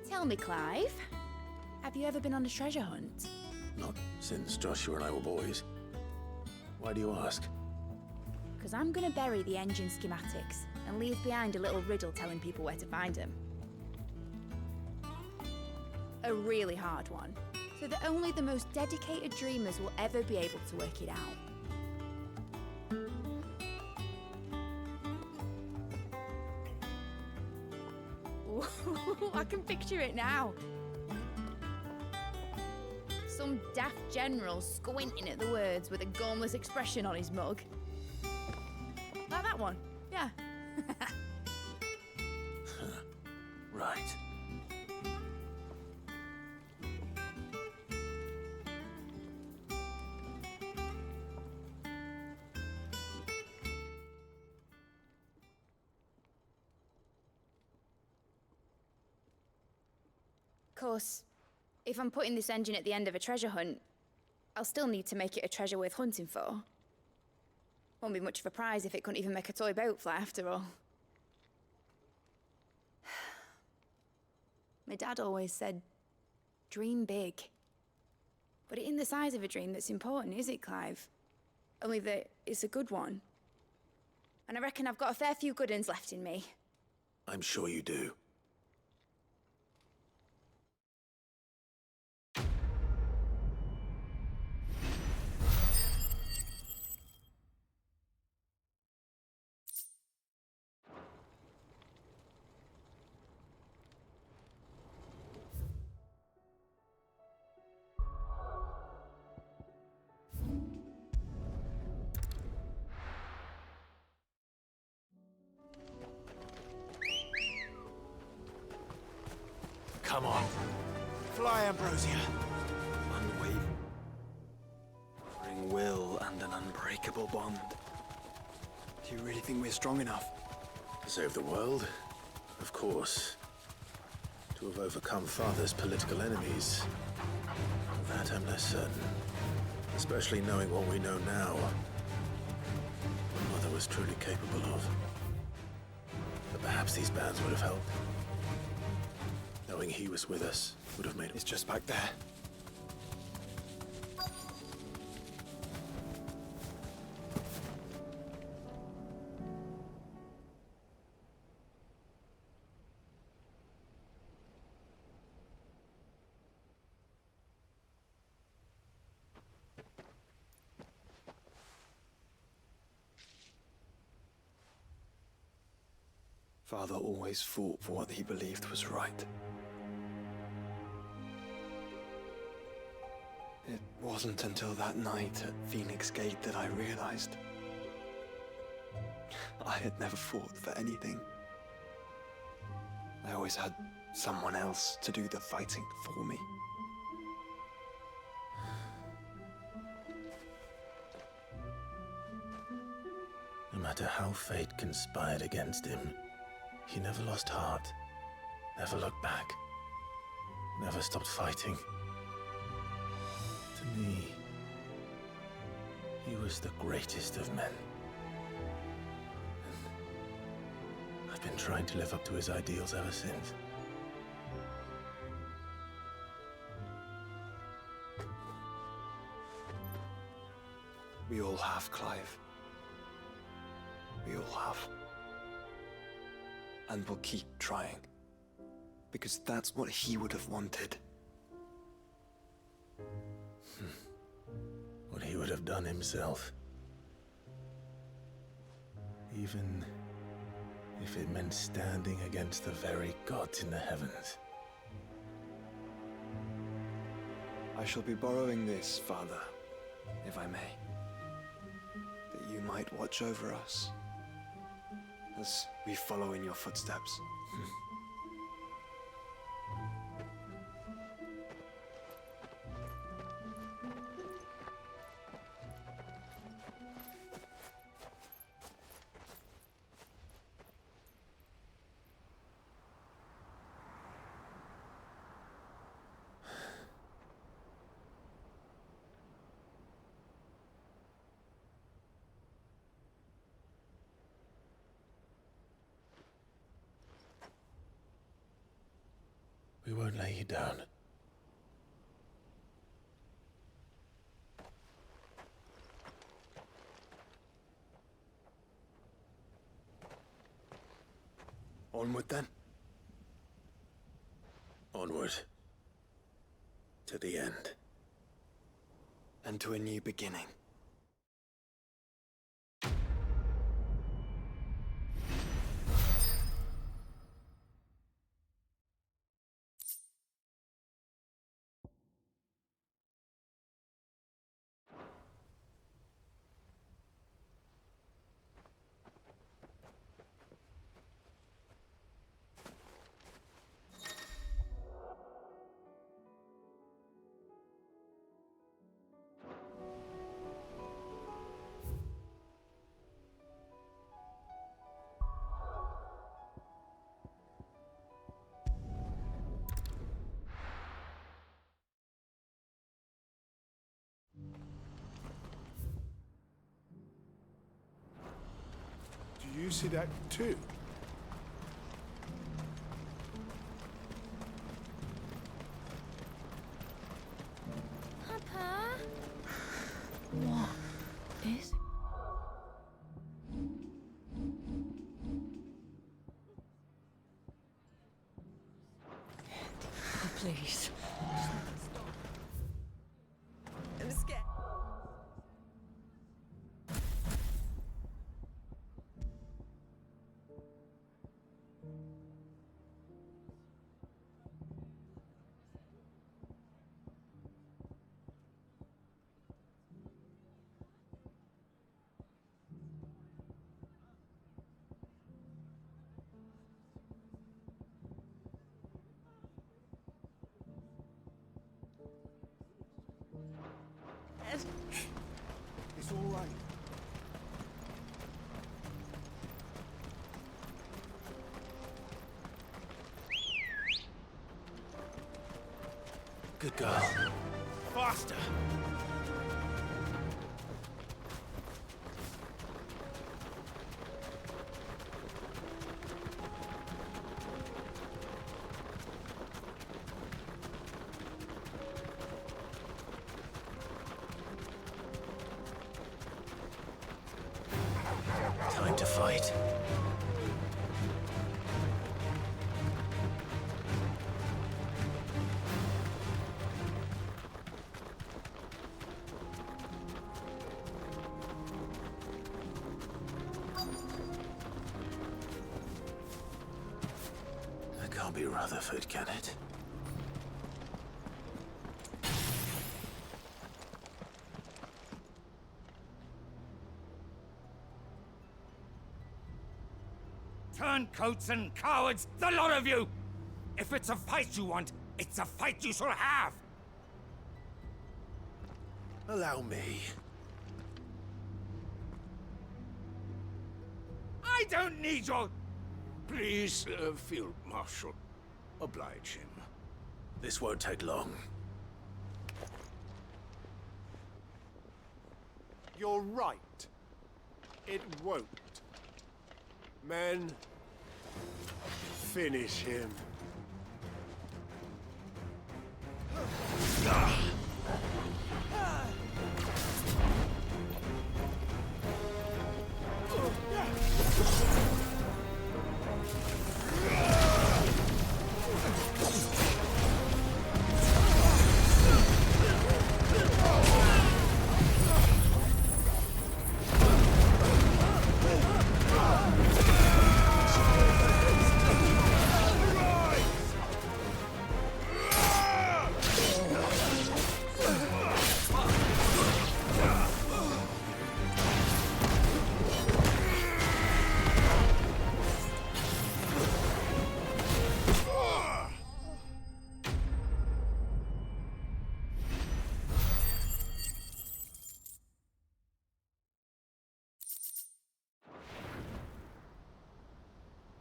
S6: Tell me, Clive, have you ever been on a treasure hunt?
S3: Not since Joshua and I were boys. Why do you ask?
S6: Because I'm gonna bury the engine schematics and leave behind a little riddle telling people where to find them. A really hard one, so that only the most dedicated dreamers will ever be able to work it out. Ooh, I can picture it now. Some daft general squinting at the words with a gormless expression on his mug. Like that one, yeah.
S3: Right.
S6: Of course, if I'm putting this engine at the end of a treasure hunt, I'll still need to make it a treasure worth hunting for. Won't be much of a prize if it couldn't even make a toy boat fly after all. My dad always said, dream big. But it ain't the size of a dream that's important, is it, Clive? Only that it's a good one. And I reckon I've got a fair few good uns left in me.
S3: I'm sure you do. come on. Fly, Ambrosia.
S11: Unwavering will and an unbreakable bond. Do you really think we're strong enough?
S3: To save the world? Of course. To have overcome Father's political enemies? Of that I'm less certain. Especially knowing what we know now. What Mother was truly capable of. But perhaps these bands would have helped. Knowing he was with us would have made it.
S11: It's just back there. Father always fought for what he believed was right. It wasn't until that night at Phoenix Gate that I realized I had never fought for anything. I always had someone else to do the fighting for me.
S3: No matter how fate conspired against him, he never lost heart, never looked back, never stopped fighting. To me, he was the greatest of men. And I've been trying to live up to his ideals ever since.
S11: We all have, Clive. We all have. And we'll keep trying. Because that's what he would have wanted.
S3: What he would have done himself. Even if it meant standing against the very gods in the heavens.
S11: I shall be borrowing this, Father, if I may. That you might watch over us as we follow in your footsteps.
S3: We won't lay you down.
S11: Onward then.
S3: Onward. To the end.
S11: And to a new beginning.
S8: Do you see that too?
S1: Papa?
S18: What is...
S5: Please.
S2: I'm scared.
S3: Good girl. Faster! Time to fight. That can't be Rutherford, can it?
S19: Turncoats and cowards, the lot of you! If it's a fight you want, it's a fight you shall have!
S3: Allow me.
S19: I don't need your...
S14: Please, Field Marshal, oblige him.
S3: This won't take long.
S20: You're right. It won't. Men, finish him.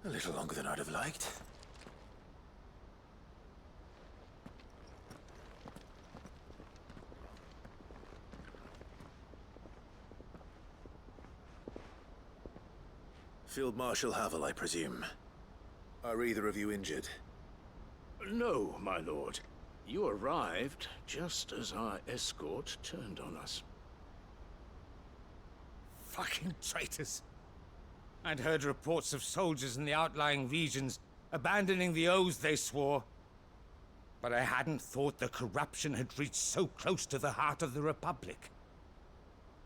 S3: A little longer than I'd have liked. Field Marshal Havel, I presume. Are either of you injured?
S14: No, my lord. You arrived just as our escort turned on us.
S19: Fucking traitors. I'd heard reports of soldiers in the outlying regions abandoning the oaths they swore. But I hadn't thought the corruption had reached so close to the heart of the Republic.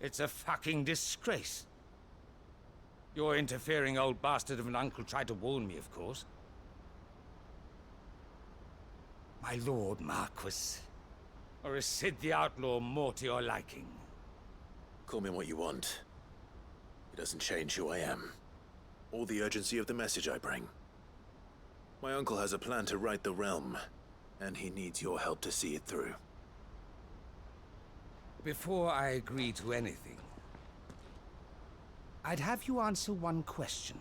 S19: It's a fucking disgrace. Your interfering old bastard of an uncle tried to warn me, of course. My lord Marquis. Or is Sid the Outlaw more to your liking?
S3: Call me what you want. It doesn't change who I am, or the urgency of the message I bring. My uncle has a plan to right the realm, and he needs your help to see it through.
S19: Before I agree to anything, I'd have you answer one question.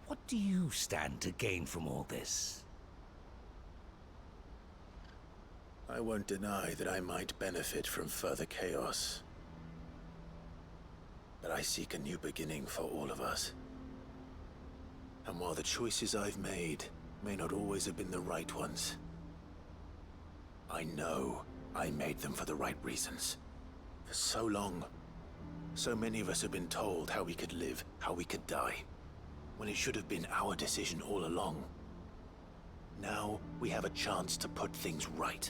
S19: What do you stand to gain from all this?
S3: I won't deny that I might benefit from further chaos. But I seek a new beginning for all of us. And while the choices I've made may not always have been the right ones, I know I made them for the right reasons. For so long, so many of us have been told how we could live, how we could die, when it should have been our decision all along. Now we have a chance to put things right.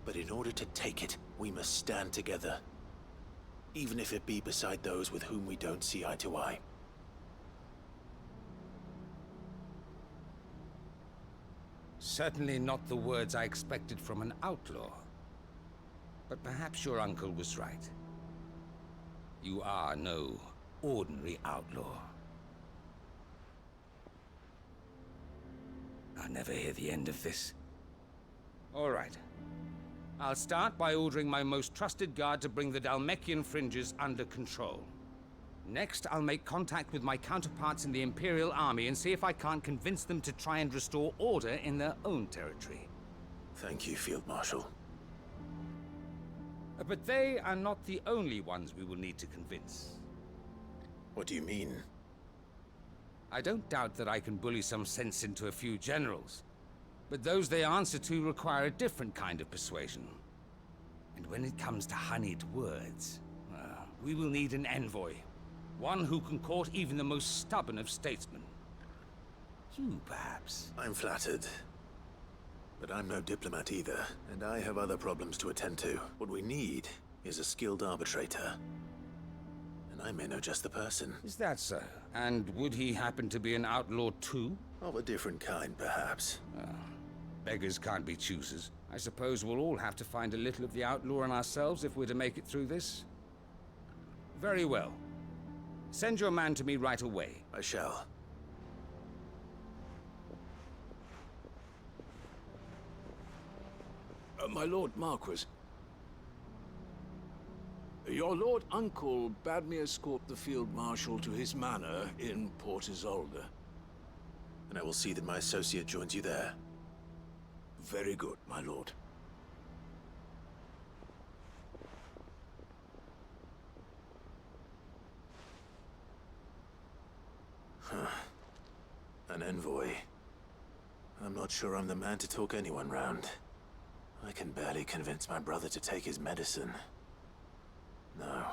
S3: But in order to take it, we must stand together. Even if it be beside those with whom we don't see eye to eye.
S19: Certainly not the words I expected from an outlaw. But perhaps your uncle was right. You are no ordinary outlaw. I'll never hear the end of this. All right. I'll start by ordering my most trusted guard to bring the Dalmekian fringes under control. Next, I'll make contact with my counterparts in the Imperial Army and see if I can't convince them to try and restore order in their own territory.
S3: Thank you, Field Marshal.
S19: But they are not the only ones we will need to convince.
S3: What do you mean?
S19: I don't doubt that I can bully some sense into a few generals, but those they answer to require a different kind of persuasion. And when it comes to honeyed words, well, we will need an envoy. One who can court even the most stubborn of statesmen. You, perhaps?
S3: I'm flattered. But I'm no diplomat either, and I have other problems to attend to. What we need is a skilled arbitrator. And I may know just the person.
S19: Is that so? And would he happen to be an outlaw too?
S3: Of a different kind, perhaps.
S19: Beggars can't be choosers. I suppose we'll all have to find a little of the outlaw in ourselves if we're to make it through this. Very well. Send your man to me right away.
S3: I shall.
S13: My Lord Marquis. Your Lord Uncle bade me escort the Field Marshal to his manor in Port Isolde.
S3: And I will see that my associate joins you there.
S13: Very good, my lord.
S3: An envoy. I'm not sure I'm the man to talk anyone round. I can barely convince my brother to take his medicine. No.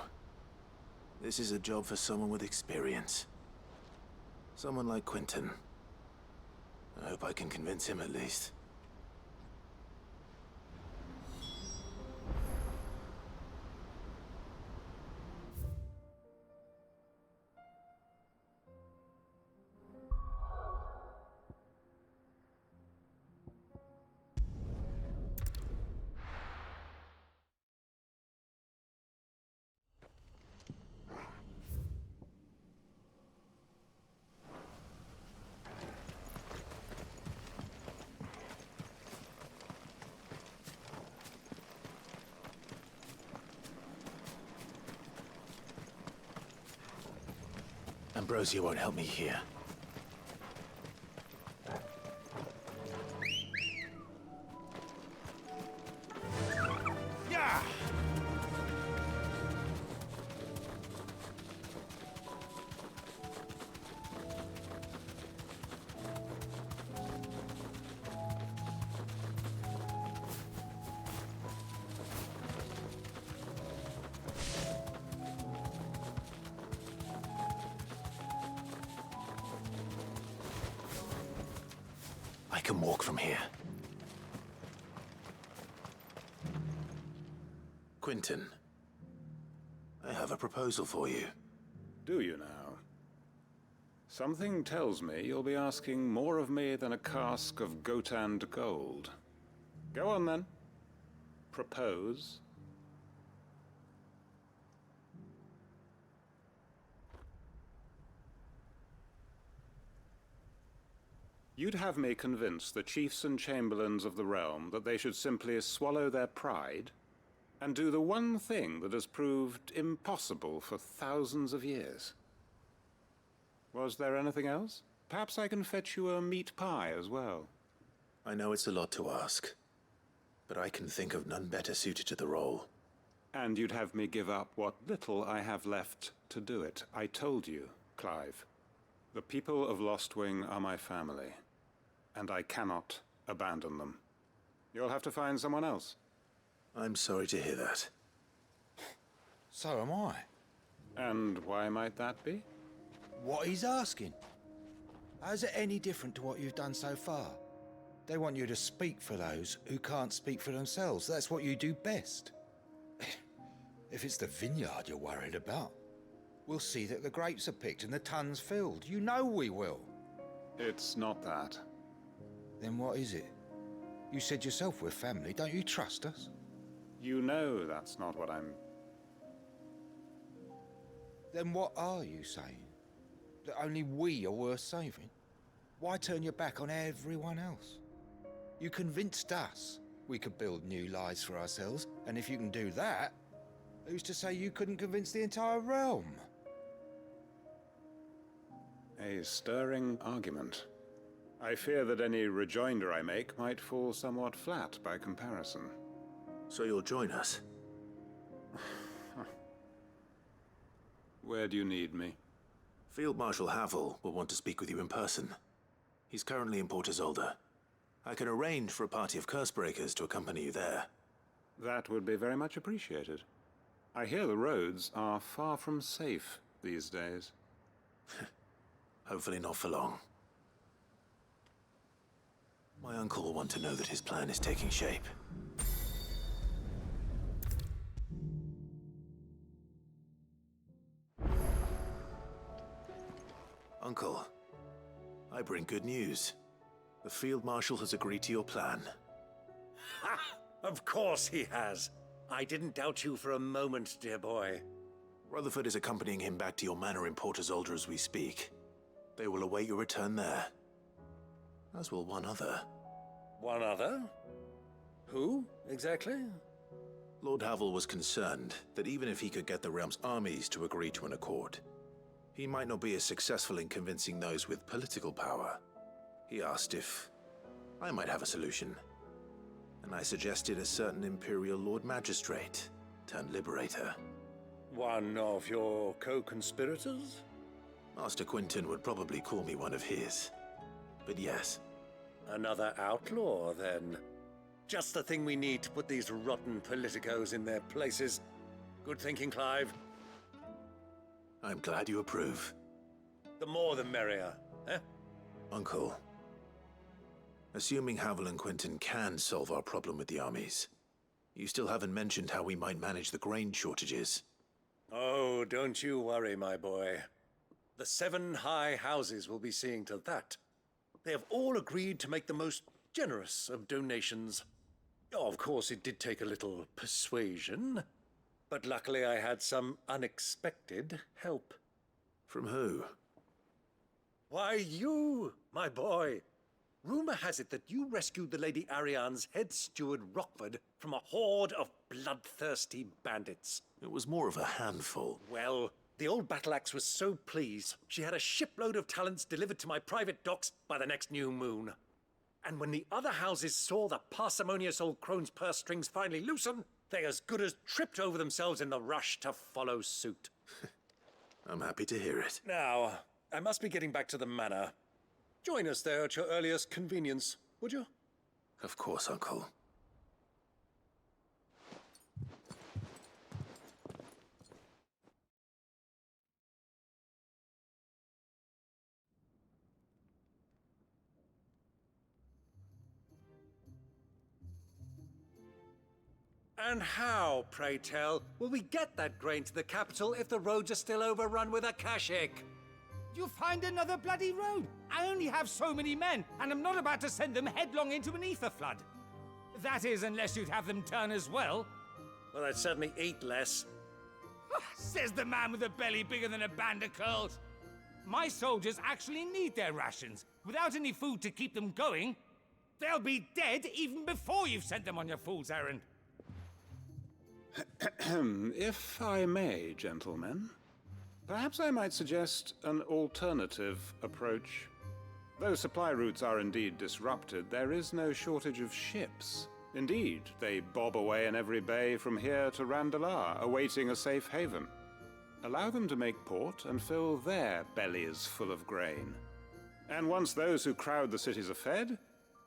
S3: This is a job for someone with experience. Someone like Quentin. I hope I can convince him at least. Ambrosia won't help me here.
S19: Yeah!
S3: I can walk from here. Quentin, I have a proposal for you.
S21: Do you now? Something tells me you'll be asking more of me than a cask of Gotand gold. Go on then. Propose. You'd have me convince the chiefs and chamberlains of the realm that they should simply swallow their pride and do the one thing that has proved impossible for thousands of years. Was there anything else? Perhaps I can fetch you a meat pie as well.
S3: I know it's a lot to ask, but I can think of none better suited to the role.
S21: And you'd have me give up what little I have left to do it. I told you, Clive. The people of Lostwing are my family, and I cannot abandon them. You'll have to find someone else.
S3: I'm sorry to hear that.
S9: So am I.
S21: And why might that be?
S9: What he's asking. How's it any different to what you've done so far? They want you to speak for those who can't speak for themselves. That's what you do best. If it's the vineyard you're worried about, we'll see that the grapes are picked and the tons filled. You know we will.
S21: It's not that.
S9: Then what is it? You said yourself we're family. Don't you trust us?
S21: You know that's not what I'm...
S9: Then what are you saying? That only we are worth saving? Why turn your back on everyone else? You convinced us we could build new lives for ourselves, and if you can do that, who's to say you couldn't convince the entire realm?
S21: A stirring argument. I fear that any rejoinder I make might fall somewhat flat by comparison.
S3: So you'll join us?
S21: Where do you need me?
S3: Field Marshal Havel will want to speak with you in person. He's currently in Port Isolde. I can arrange for a party of Cursebreakers to accompany you there.
S21: That would be very much appreciated. I hear the roads are far from safe these days.
S3: Hopefully not for long. My uncle will want to know that his plan is taking shape. Uncle, I bring good news. The Field Marshal has agreed to your plan.
S7: Ha! Of course he has. I didn't doubt you for a moment, dear boy.
S3: Rutherford is accompanying him back to your manor in Port Isolde as we speak. They will await your return there. As will one other.
S7: One other? Who, exactly?
S3: Lord Havel was concerned that even if he could get the realm's armies to agree to an accord, he might not be as successful in convincing those with political power. He asked if I might have a solution, and I suggested a certain Imperial Lord Magistrate turned Liberator.
S7: One of your co-conspirators?
S3: Master Quinton would probably call me one of his, but yes.
S7: Another outlaw, then. Just the thing we need to put these rotten politicos in their places. Good thinking, Clive.
S3: I'm glad you approve.
S7: The more the merrier, eh?
S3: Uncle, assuming Havel and Quinton can solve our problem with the armies, you still haven't mentioned how we might manage the grain shortages.
S7: Oh, don't you worry, my boy. The 7 high houses will be seeing to that. They have all agreed to make the most generous of donations. Oh, of course, it did take a little persuasion, but luckily I had some unexpected help.
S3: From who?
S7: Why, you, my boy. Rumor has it that you rescued the Lady Ariane's head steward Rockford from a horde of bloodthirsty bandits.
S3: It was more of a handful.
S7: Well, the old battle-axe was so pleased, she had a shipload of talents delivered to my private docks by the next new moon. And when the other houses saw the parsimonious old crone's purse strings finally loosen, they as good as tripped over themselves in the rush to follow suit.
S3: I'm happy to hear it.
S7: Now, I must be getting back to the manor. Join us there at your earliest convenience, would you?
S3: Of course, Uncle.
S7: And how, pray tell, will we get that grain to the capital if the roads are still overrun with Akashic?
S19: You find another bloody road. I only have so many men, and I'm not about to send them headlong into an ether flood. That is, unless you'd have them turn as well.
S7: Well, I'd certainly eat less.
S19: Says the man with a belly bigger than a band of curls. My soldiers actually need their rations. Without any food to keep them going, they'll be dead even before you've sent them on your fool's errand.
S21: If I may, gentlemen, perhaps I might suggest an alternative approach. Though supply routes are indeed disrupted, there is no shortage of ships. Indeed, they bob away in every bay from here to Randalar, awaiting a safe haven. Allow them to make port and fill their bellies full of grain. And once those who crowd the cities are fed,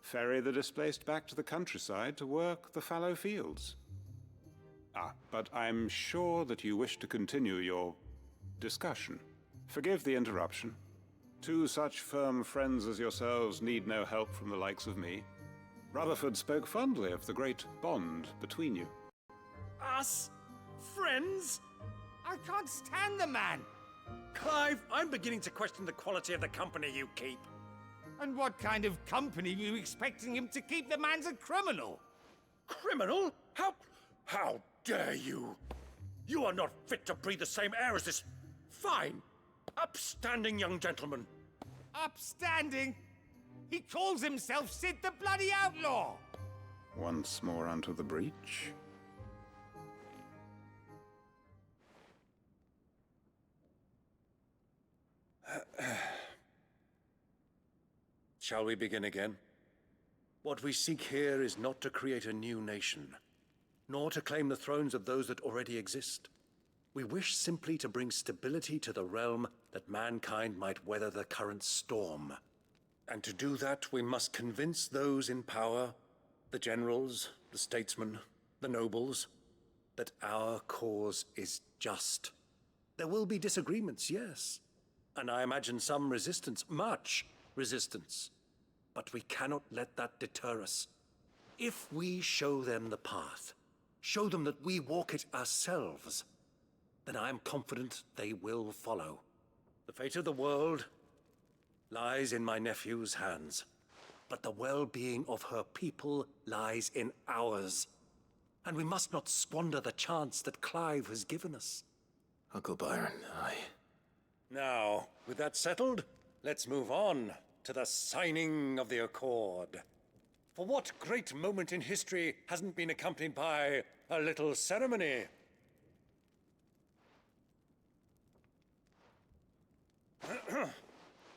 S21: ferry the displaced back to the countryside to work the fallow fields. But I'm sure that you wish to continue your discussion. Forgive the interruption. 2 such firm friends as yourselves need no help from the likes of me. Rutherford spoke fondly of the great bond between you.
S7: Us? Friends?
S19: I can't stand the man!
S7: Clive, I'm beginning to question the quality of the company you keep.
S19: And what kind of company were you expecting him to keep? The man's a criminal!
S7: Criminal? How dare you? You are not fit to breathe the same air as this fine, upstanding young gentleman.
S19: Upstanding? He calls himself Sid the Bloody Outlaw!
S21: Once more onto the breach.
S7: Shall we begin again? What we seek here is not to create a new nation, nor to claim the thrones of those that already exist. We wish simply to bring stability to the realm that mankind might weather the current storm. And to do that, we must convince those in power, the generals, the statesmen, the nobles, that our cause is just. There will be disagreements, yes. And I imagine some resistance, much resistance. But we cannot let that deter us. If we show them the path, show them that we walk it ourselves, then I am confident they will follow. The fate of the world lies in my nephew's hands, but the well-being of her people lies in ours. And we must not squander the chance that Clive has given us.
S3: Uncle Byron,
S7: Now, with that settled, let's move on to the signing of the Accord. For what great moment in history hasn't been accompanied by a little ceremony?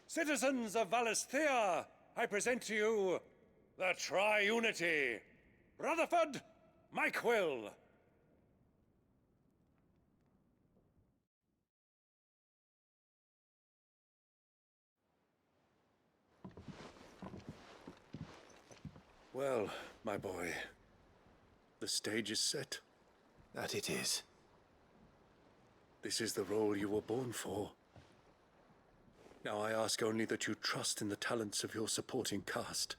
S7: Citizens of Valisthea, I present to you the Triunity. Rutherford, Mike Will. Well, my boy, the stage is set.
S3: That it is.
S7: This is the role you were born for. Now I ask only that you trust in the talents of your supporting cast.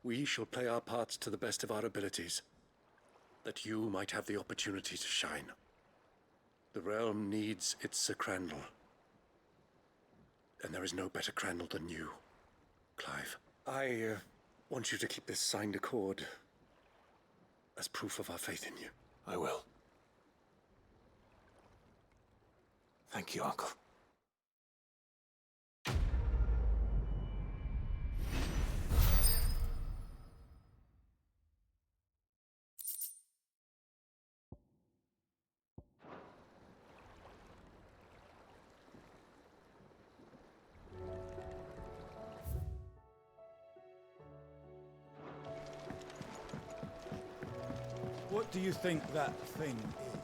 S7: We shall play our parts to the best of our abilities, that you might have the opportunity to shine. The realm needs its Sir Crandall. And there is no better Crandall than you, Clive. I want you to keep this signed accord as proof of our faith in you.
S3: I will. Thank you, Uncle.
S8: What do you think that thing is?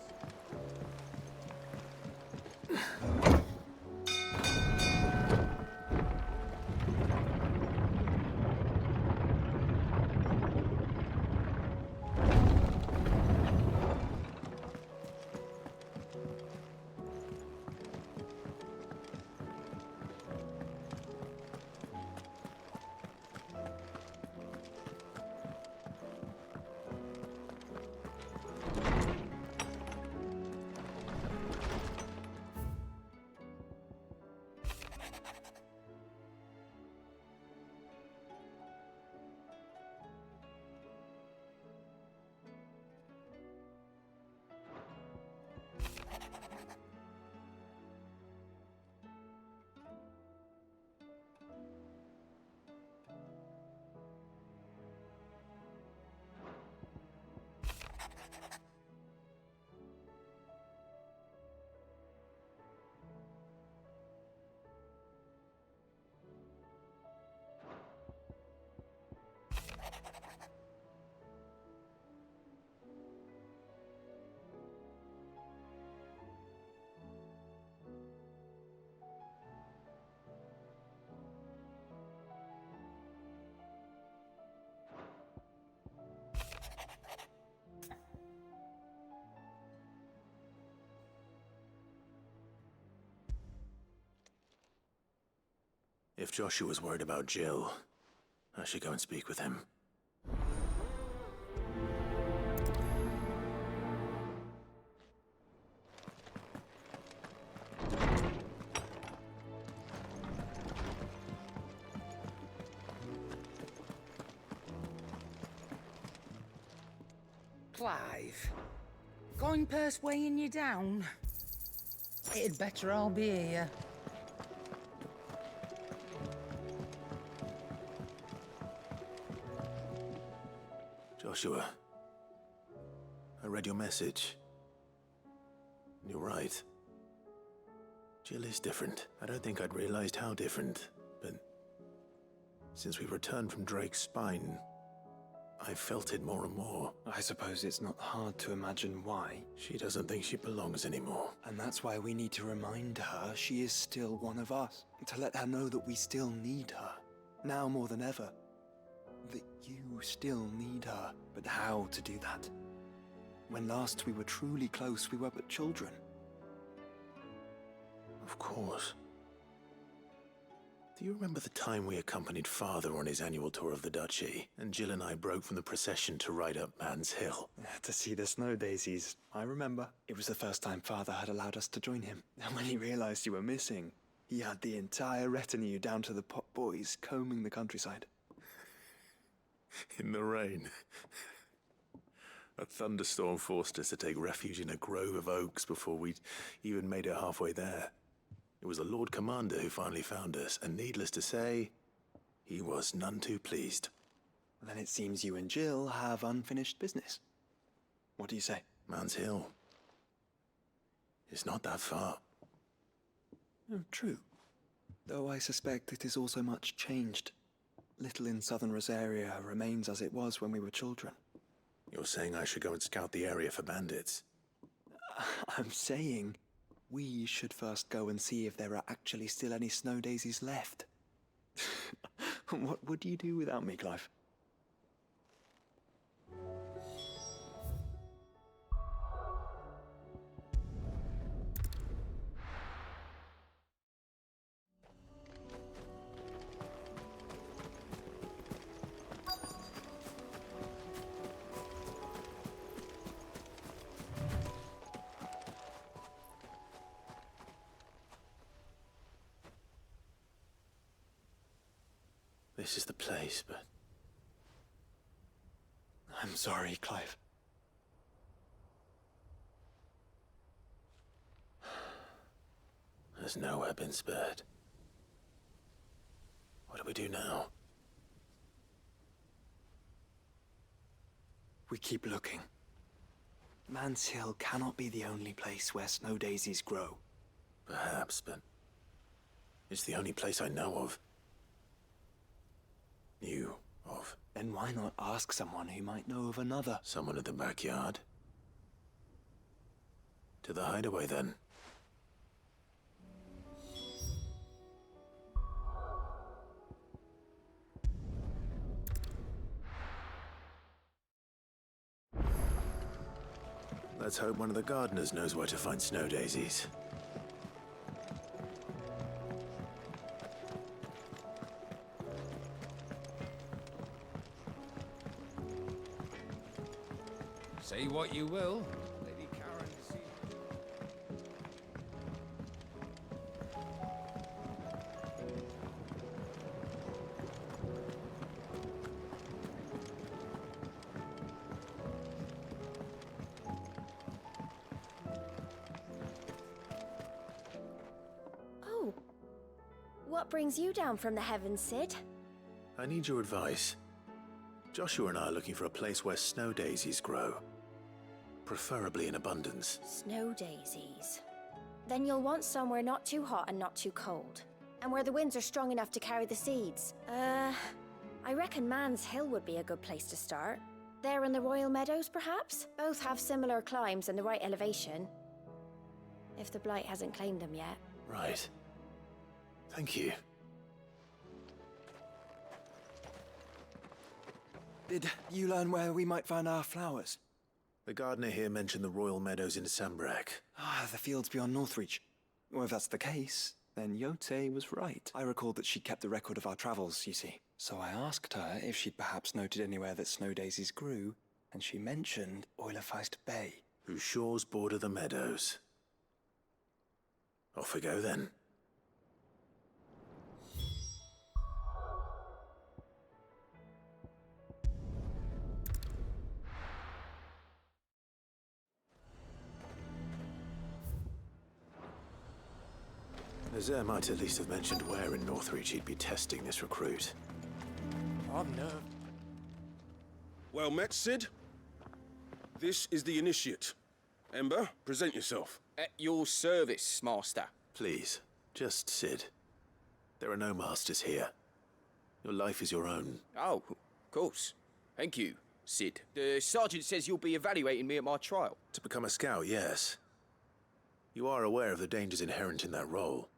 S3: If Joshua's worried about Jill, I should go and speak with him.
S18: Clive, going purse weighing you down? It'd better all be here.
S3: Joshua, I read your message. You're right. Jill is different. I don't think I'd realized how different, but Since we returned from Drake's spine, I felt it more and more.
S11: I suppose it's not hard to imagine why.
S3: She doesn't think she belongs anymore.
S11: And that's why we need to remind her she is still one of us. To let her know that we still need her. Now more than ever. That you still need her. But how to do that? When last we were truly close, we were but children.
S3: Of course. Do you remember the time we accompanied Father on his annual tour of the Duchy, and Jill and I broke from the procession to ride up Man's Hill?
S11: To see the snow daisies, I remember. It was the first time Father had allowed us to join him. And when he realized you were missing, he had the entire retinue down to the pot boys combing the countryside.
S3: In the rain. A thunderstorm forced us to take refuge in a grove of oaks before we'd even made it halfway there. It was the Lord Commander who finally found us, and needless to say, he was none too pleased.
S11: Then it seems you and Jill have unfinished business. What do you say?
S3: Man's Hill. It's not that far.
S11: Oh, true. Though I suspect it is also much changed. Little in southern Rosaria remains as it was when we were children.
S3: You're saying I should go and scout the area for bandits?
S11: I'm saying we should first go and see if there are actually still any snow daisies left. What would you do without me, Clive?
S3: This is the place, but...
S11: I'm sorry, Clive.
S3: There's nowhere been spared. What do we do now?
S11: We keep looking. Man's Hill cannot be the only place where snow daisies grow.
S3: Perhaps, but... it's the only place I know of. Knew of.
S11: Then why not ask someone who might know of another?
S3: Someone in the backyard? To the hideaway, then. Let's hope one of the gardeners knows where to find snow daisies.
S19: Say what you will, Lady Karen is...
S1: Oh. What brings you down from the heavens, Sid?
S3: I need your advice. Joshua and I are looking for a place where snow daisies grow. Preferably in abundance.
S1: Snow daisies. Then you'll want somewhere not too hot and not too cold. And where the winds are strong enough to carry the seeds. I reckon Man's Hill would be a good place to start. There in the Royal Meadows, perhaps? Both have similar climbs and the right elevation. If the Blight hasn't claimed them yet.
S3: Right. Thank you.
S11: Did you learn where we might find our flowers?
S3: The gardener here mentioned the Royal Meadows in Sambrak.
S11: Ah, the fields beyond Northreach. Well, if that's the case, then Yote was right. I recalled that she kept a record of our travels, you see. So I asked her if she'd perhaps noted anywhere that snow daisies grew, and she mentioned Oilerfeist Bay.
S3: Whose shores border the meadows. Off we go then. Nazaire might at least have mentioned where in Northreach he'd be testing this recruit.
S20: I'm nerved.
S10: Well met, Sid. This is the initiate. Ember, present yourself.
S22: At your service, Master.
S3: Please, just Sid. There are no masters here. Your life is your own.
S15: Oh, of course. Thank you, Sid. The sergeant says you'll be evaluating me at my trial.
S3: To become a scout, yes. You are aware of the dangers inherent in that role.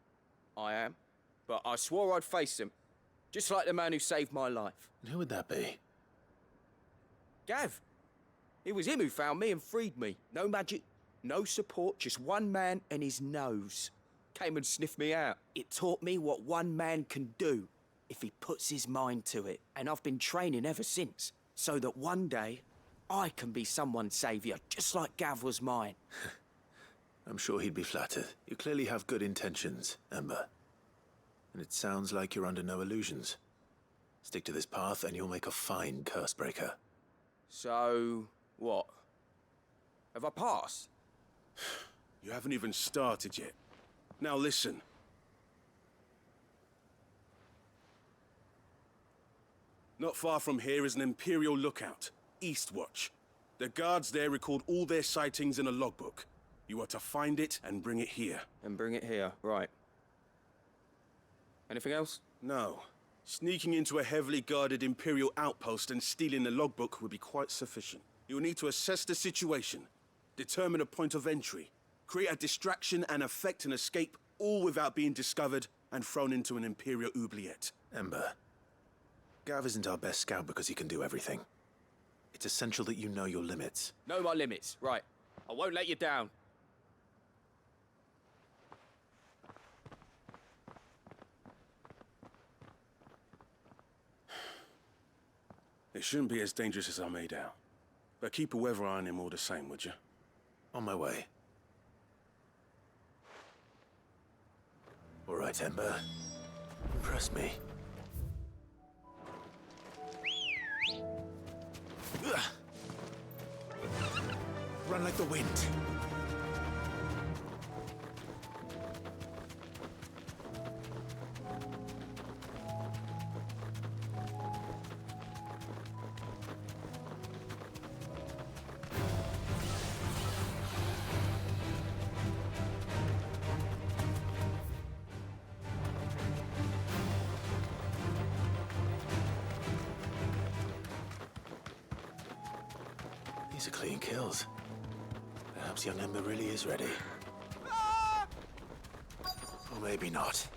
S15: I am. But I swore I'd face them. Just like the man who saved my life.
S3: And who would that be?
S15: Gav. It was him who found me and freed me. No magic, no support, just one man and his nose. Came and sniffed me out. It taught me what one man can do if he puts his mind to it. And I've been training ever since, so that one day I can be someone's saviour, just like Gav was mine.
S3: I'm sure he'd be flattered. You clearly have good intentions, Ember. And it sounds like you're under no illusions. Stick to this path and you'll make a fine curse breaker.
S15: So, what? Have I passed?
S10: You haven't even started yet. Now listen. Not far from here is an Imperial lookout, Eastwatch. The guards there record all their sightings in a logbook. You are to find it and bring it here.
S15: And bring it here, right. Anything else?
S10: No. Sneaking into a heavily guarded Imperial outpost and stealing the logbook would be quite sufficient. You'll need to assess the situation, determine a point of entry, create a distraction and effect an escape, all without being discovered and thrown into an Imperial oubliette.
S3: Ember, Gav isn't our best scout because he can do everything. It's essential that you know your limits.
S15: Know my limits, right. I won't let you down.
S10: It shouldn't be as dangerous as I made out. But keep a weather eye on him all the same, would you?
S3: On my way. All right, Ember. Impress me. Run like the wind. These are clean kills. Perhaps young Ember really is ready. Or maybe not.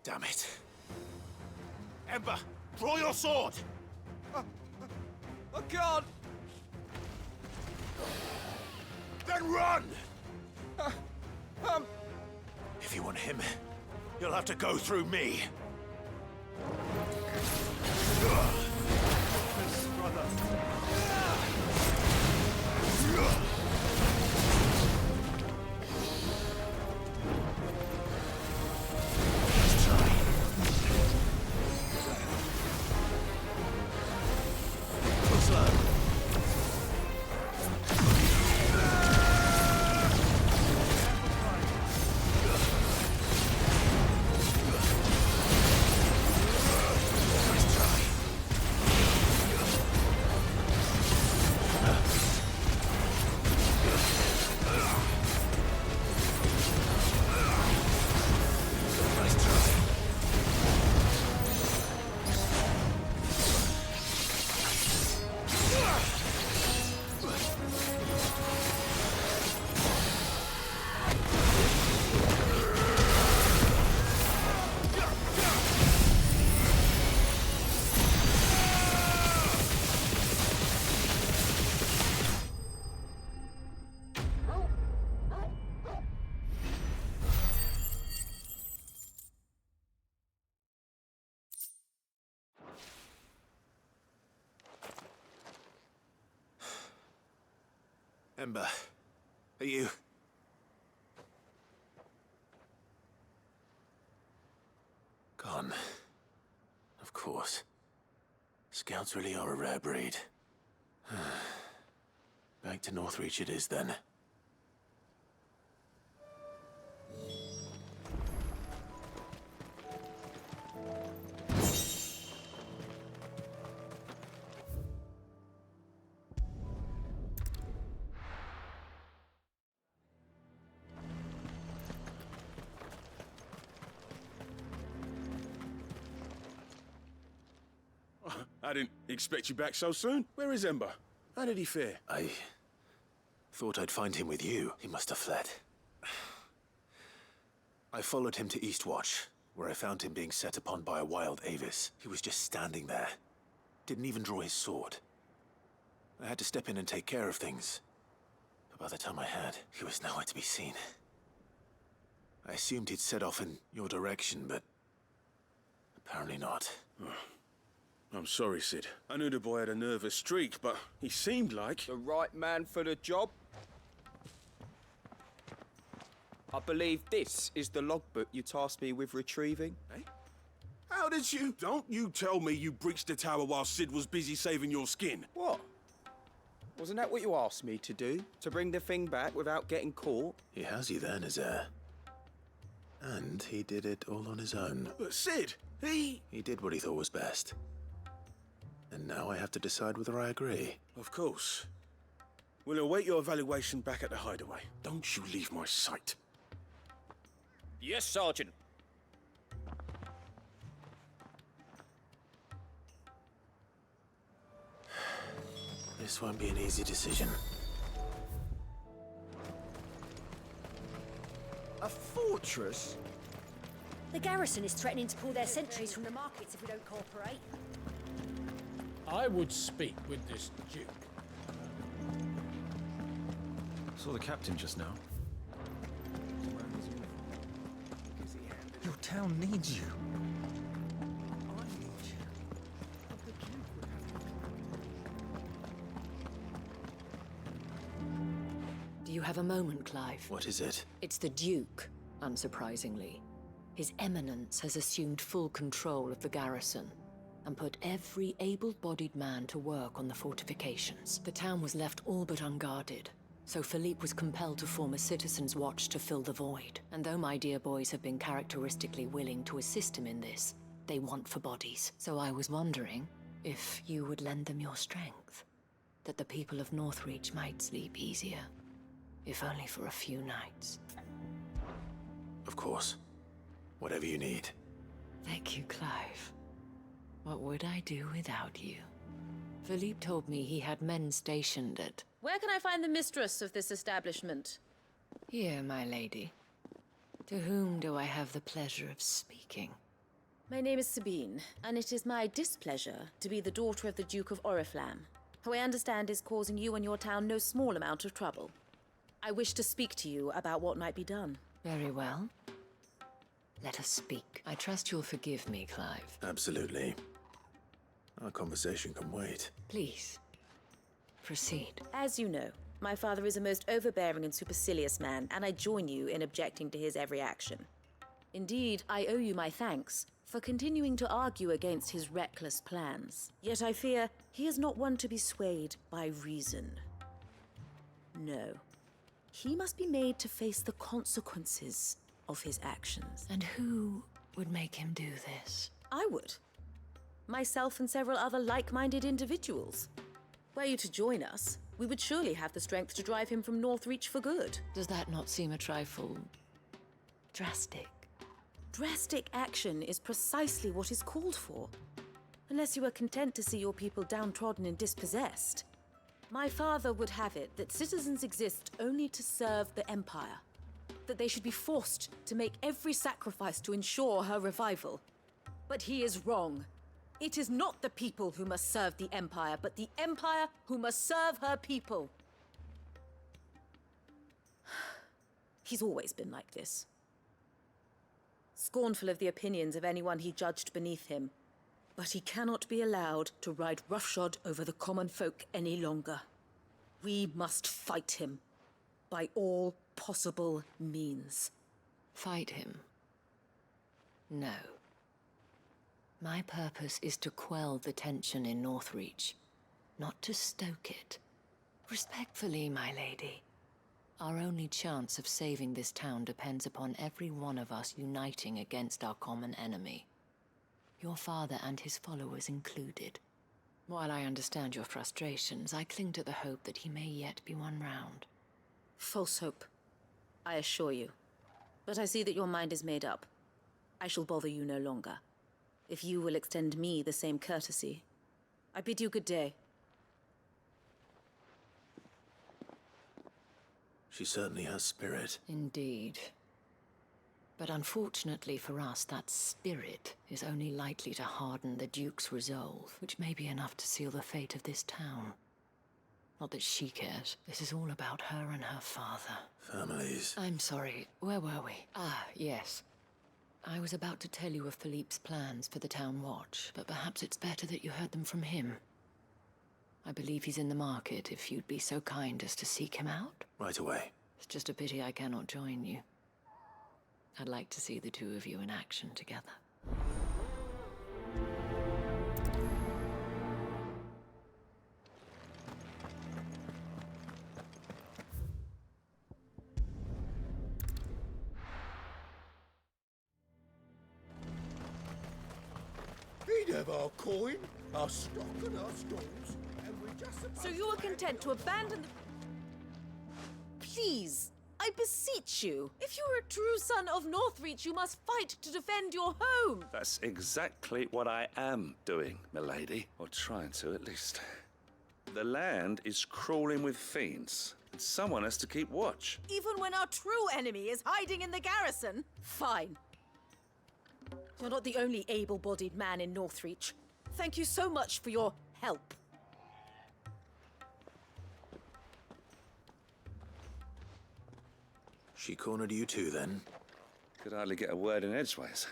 S3: Damn it. Ember, draw your sword!
S15: I can't!
S3: Then run! If you want him, you'll have to go through me. Ember, are you... Gone. Of course. Scouts really are a rare breed. Back to Northreach it is then.
S10: I didn't expect you back so soon. Where is Ember? How did he fare?
S3: I thought I'd find him with you. He must have fled. I followed him to Eastwatch, where I found him being set upon by a wild Avis. He was just standing there. Didn't even draw his sword. I had to step in and take care of things. But by the time I had, he was nowhere to be seen. I assumed he'd set off in your direction, but apparently not.
S10: I'm sorry, Sid. I knew the boy had a nervous streak, but he seemed like...
S15: The right man for the job? I believe this is the logbook you tasked me with retrieving.
S10: Eh? How did you... Don't you tell me you breached the tower while Sid was busy saving your skin.
S15: What? Wasn't that what you asked me to do? To bring the thing back without getting caught?
S3: He has you there, Nazaire. And he did it all on his own.
S10: But Sid, he
S3: did what he thought was best. And now I have to decide whether I agree.
S10: Of course. We'll await your evaluation back at the hideaway. Don't you leave my sight.
S15: Yes, Sergeant.
S3: This won't be an easy decision.
S15: A fortress?
S1: The garrison is threatening to pull their sentries from the markets if we don't cooperate.
S12: I would speak with this Duke.
S22: Saw the captain just now. Your town needs you.
S5: Do you have a moment, Clive?
S3: What is it?
S5: It's the Duke, unsurprisingly. His Eminence has assumed full control of the garrison and put every able-bodied man to work on the fortifications. The town was left all but unguarded, so Philippe was compelled to form a citizen's watch to fill the void. And though my dear boys have been characteristically willing to assist him in this, they want for bodies. So I was wondering if you would lend them your strength, that the people of Northreach might sleep easier, if only for a few nights.
S3: Of course. Whatever you need.
S5: Thank you, Clive. What would I do without you? Philippe told me he had men stationed at...
S23: Where can I find the mistress of this establishment?
S5: Here, my lady. To whom do I have the pleasure of speaking?
S23: My name is Sabine, and it is my displeasure to be the daughter of the Duke of Oriflamme, who I understand is causing you and your town no small amount of trouble. I wish to speak to you about what might be done.
S5: Very well. Let us speak. I trust you'll forgive me, Clive.
S3: Absolutely. Our conversation can wait.
S5: Please, proceed.
S23: As you know, my father is a most overbearing and supercilious man, and I join you in objecting to his every action. Indeed, I owe you my thanks for continuing to argue against his reckless plans. Yet I fear he is not one to be swayed by reason. No. He must be made to face the consequences of his actions.
S5: And who would make him do this?
S23: I would. Myself and several other like-minded individuals. Were you to join us, we would surely have the strength to drive him from Northreach for good.
S5: Does that not seem a trifle... drastic?
S23: Drastic action is precisely what is called for. Unless you are content to see your people downtrodden and dispossessed. My father would have it that citizens exist only to serve the Empire. That they should be forced to make every sacrifice to ensure her revival. But he is wrong. It is not the people who must serve the Empire, but the Empire who must serve her people. He's always been like this. Scornful of the opinions of anyone he judged beneath him. But he cannot be allowed to ride roughshod over the common folk any longer. We must fight him. By all possible means.
S5: Fight him? No. My purpose is to quell the tension in Northreach, not to stoke it. Respectfully, my lady. Our only chance of saving this town depends upon every one of us uniting against our common enemy. Your father and his followers included. While I understand your frustrations, I cling to the hope that he may yet be won round.
S23: False hope, I assure you. But I see that your mind is made up. I shall bother you no longer. If you will extend me the same courtesy, I bid you good day.
S3: She certainly has spirit.
S5: Indeed. But unfortunately for us, that spirit is only likely to harden the Duke's resolve, which may be enough to seal the fate of this town. Not that she cares. This is all about her and her father.
S3: Families.
S5: I'm sorry, where were we? Ah, yes. I was about to tell you of Philippe's plans for the town watch, but perhaps it's better that you heard them from him. I believe he's in the market, if you'd be so kind as to seek him out.
S3: Right away.
S5: It's just a pity I cannot join you. I'd like to see the two of you in action together.
S8: He'd have our coin, our stock and our stalls, and we're just...
S23: So you are content to abandon the... Please, I beseech you. If you are a true son of Northreach, you must fight to defend your home.
S14: That's exactly what I am doing, milady. Or trying to, at least. The land is crawling with fiends, and someone has to keep watch.
S23: Even when our true enemy is hiding in the garrison? Fine. You're not the only able-bodied man in Northreach. Thank you so much for your help.
S3: She cornered you too, then?
S14: Could hardly get a word in edgeways.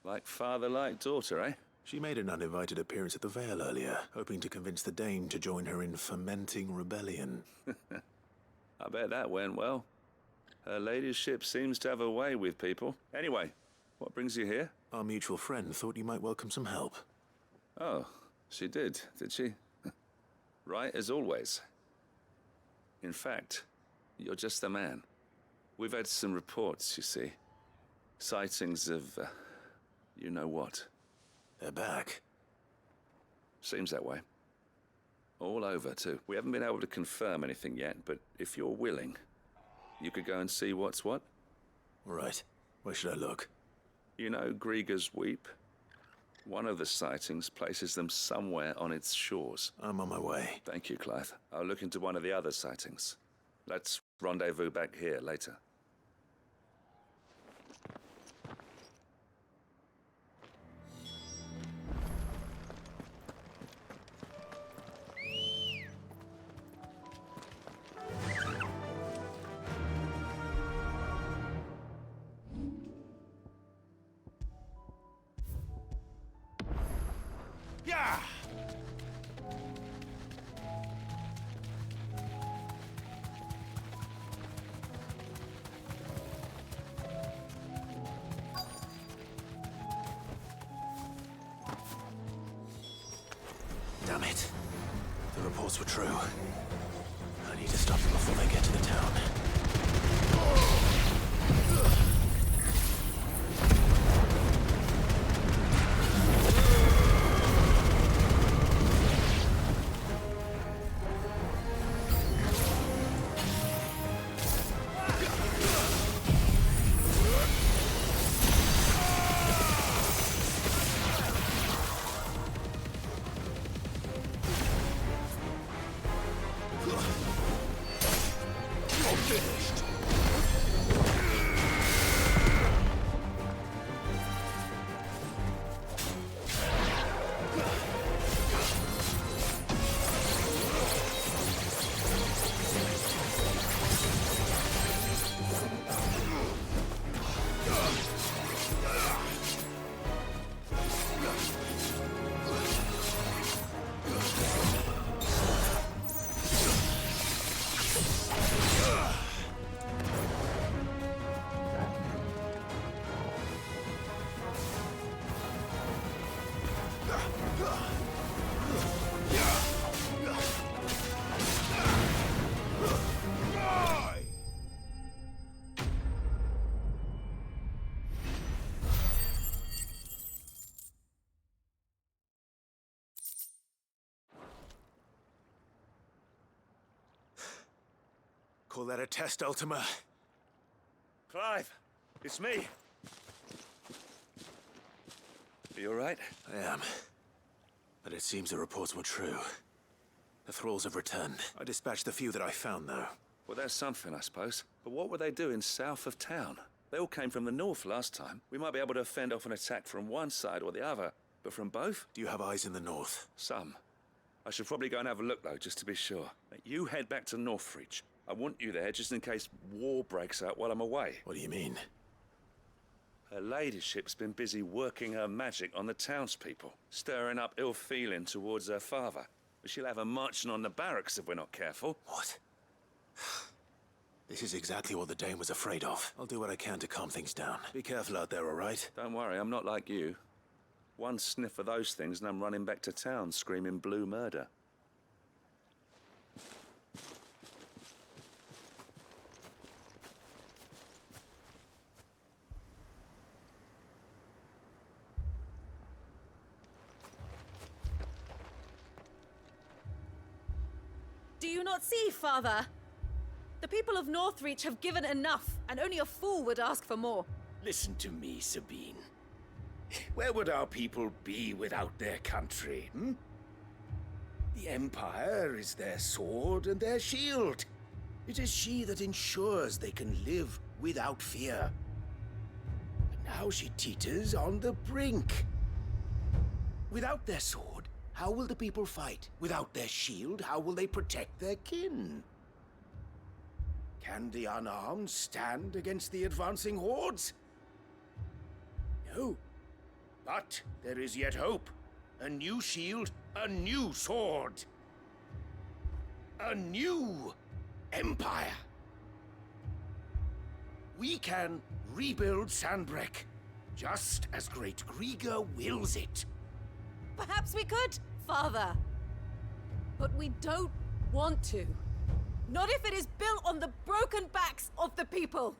S14: Like father, like daughter, eh?
S3: She made an uninvited appearance at the Vale earlier, hoping to convince the Dame to join her in fomenting rebellion.
S14: I bet that went well. Her ladyship seems to have a way with people. Anyway, what brings you here?
S3: Our mutual friend thought you might welcome some help.
S14: Oh, she did she? Right as always. In fact, you're just the man. We've had some reports, you see. Sightings of, you know what.
S3: They're back.
S14: Seems that way. All over, too. We haven't been able to confirm anything yet, but if you're willing, you could go and see what's what.
S3: Right. Where should I look?
S14: You know Grieger's Weep? One of the sightings places them somewhere on its shores.
S3: I'm on my way.
S14: Thank you, Clive. I'll look into one of the other sightings. Let's rendezvous back here later.
S19: Yeah!
S3: Damn it. The reports were true. I need to stop them before they get to the town. Call that a test, Ultima?
S14: Clive, it's me. Are you all right?
S3: I am. But it seems the reports were true. The thralls have returned. I dispatched the few that I found, though.
S4: Well, that's something, I suppose. But what were they doing south of town? They all came from the north last time. We might be able to fend off an attack from one side or the other, but from both?
S3: Do you have eyes in the north?
S4: Some. I should probably go and have a look, though, just to be sure. You head back to Northreach. I want you there just in case war breaks out while I'm away.
S3: What do you mean?
S4: Her ladyship's been busy working her magic on the townspeople, stirring up ill feeling towards her father. But she'll have her marching on the barracks if we're not careful.
S3: What? This is exactly what the Dane was afraid of. I'll do what I can to calm things down. Be careful out there, all right?
S4: Don't worry, I'm not like you. One sniff of those things and I'm running back to town screaming blue murder.
S23: Do you not see, Father? The people of Northreach have given enough, and only a fool would ask for more.
S16: Listen to me, Sabine. Where would our people be without their country, hmm? The Empire is their sword and their shield. It is she that ensures they can live without fear. But now she teeters on the brink. Without their sword, how will the people fight? Without their shield, how will they protect their kin? Can the unarmed stand against the advancing hordes? No. But there is yet hope. A new shield, a new sword. A new empire. We can rebuild Sandbreck, just as Great Grieger wills it.
S23: Perhaps we could, Father. But we don't want to. Not if it is built on the broken backs of the people.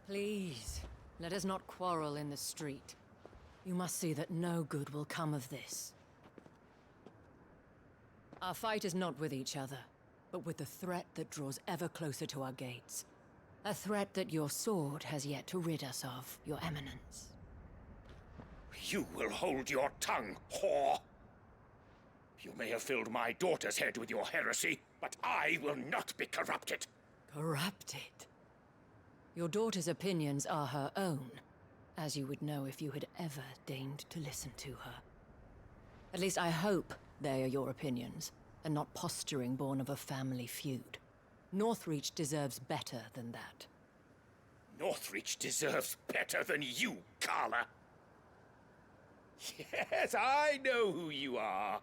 S5: Please, let us not quarrel in the street. You must see that no good will come of this. Our fight is not with each other, but with the threat that draws ever closer to our gates. A threat that your sword has yet to rid us of, Your Eminence.
S16: You will hold your tongue, whore! You may have filled my daughter's head with your heresy, but I will not be corrupted.
S5: Corrupted? Your daughter's opinions are her own, as you would know if you had ever deigned to listen to her. At least I hope they are your opinions, and not posturing born of a family feud. Northreach deserves better than that.
S16: Northreach deserves better than you, Carla. Yes, I know who you are.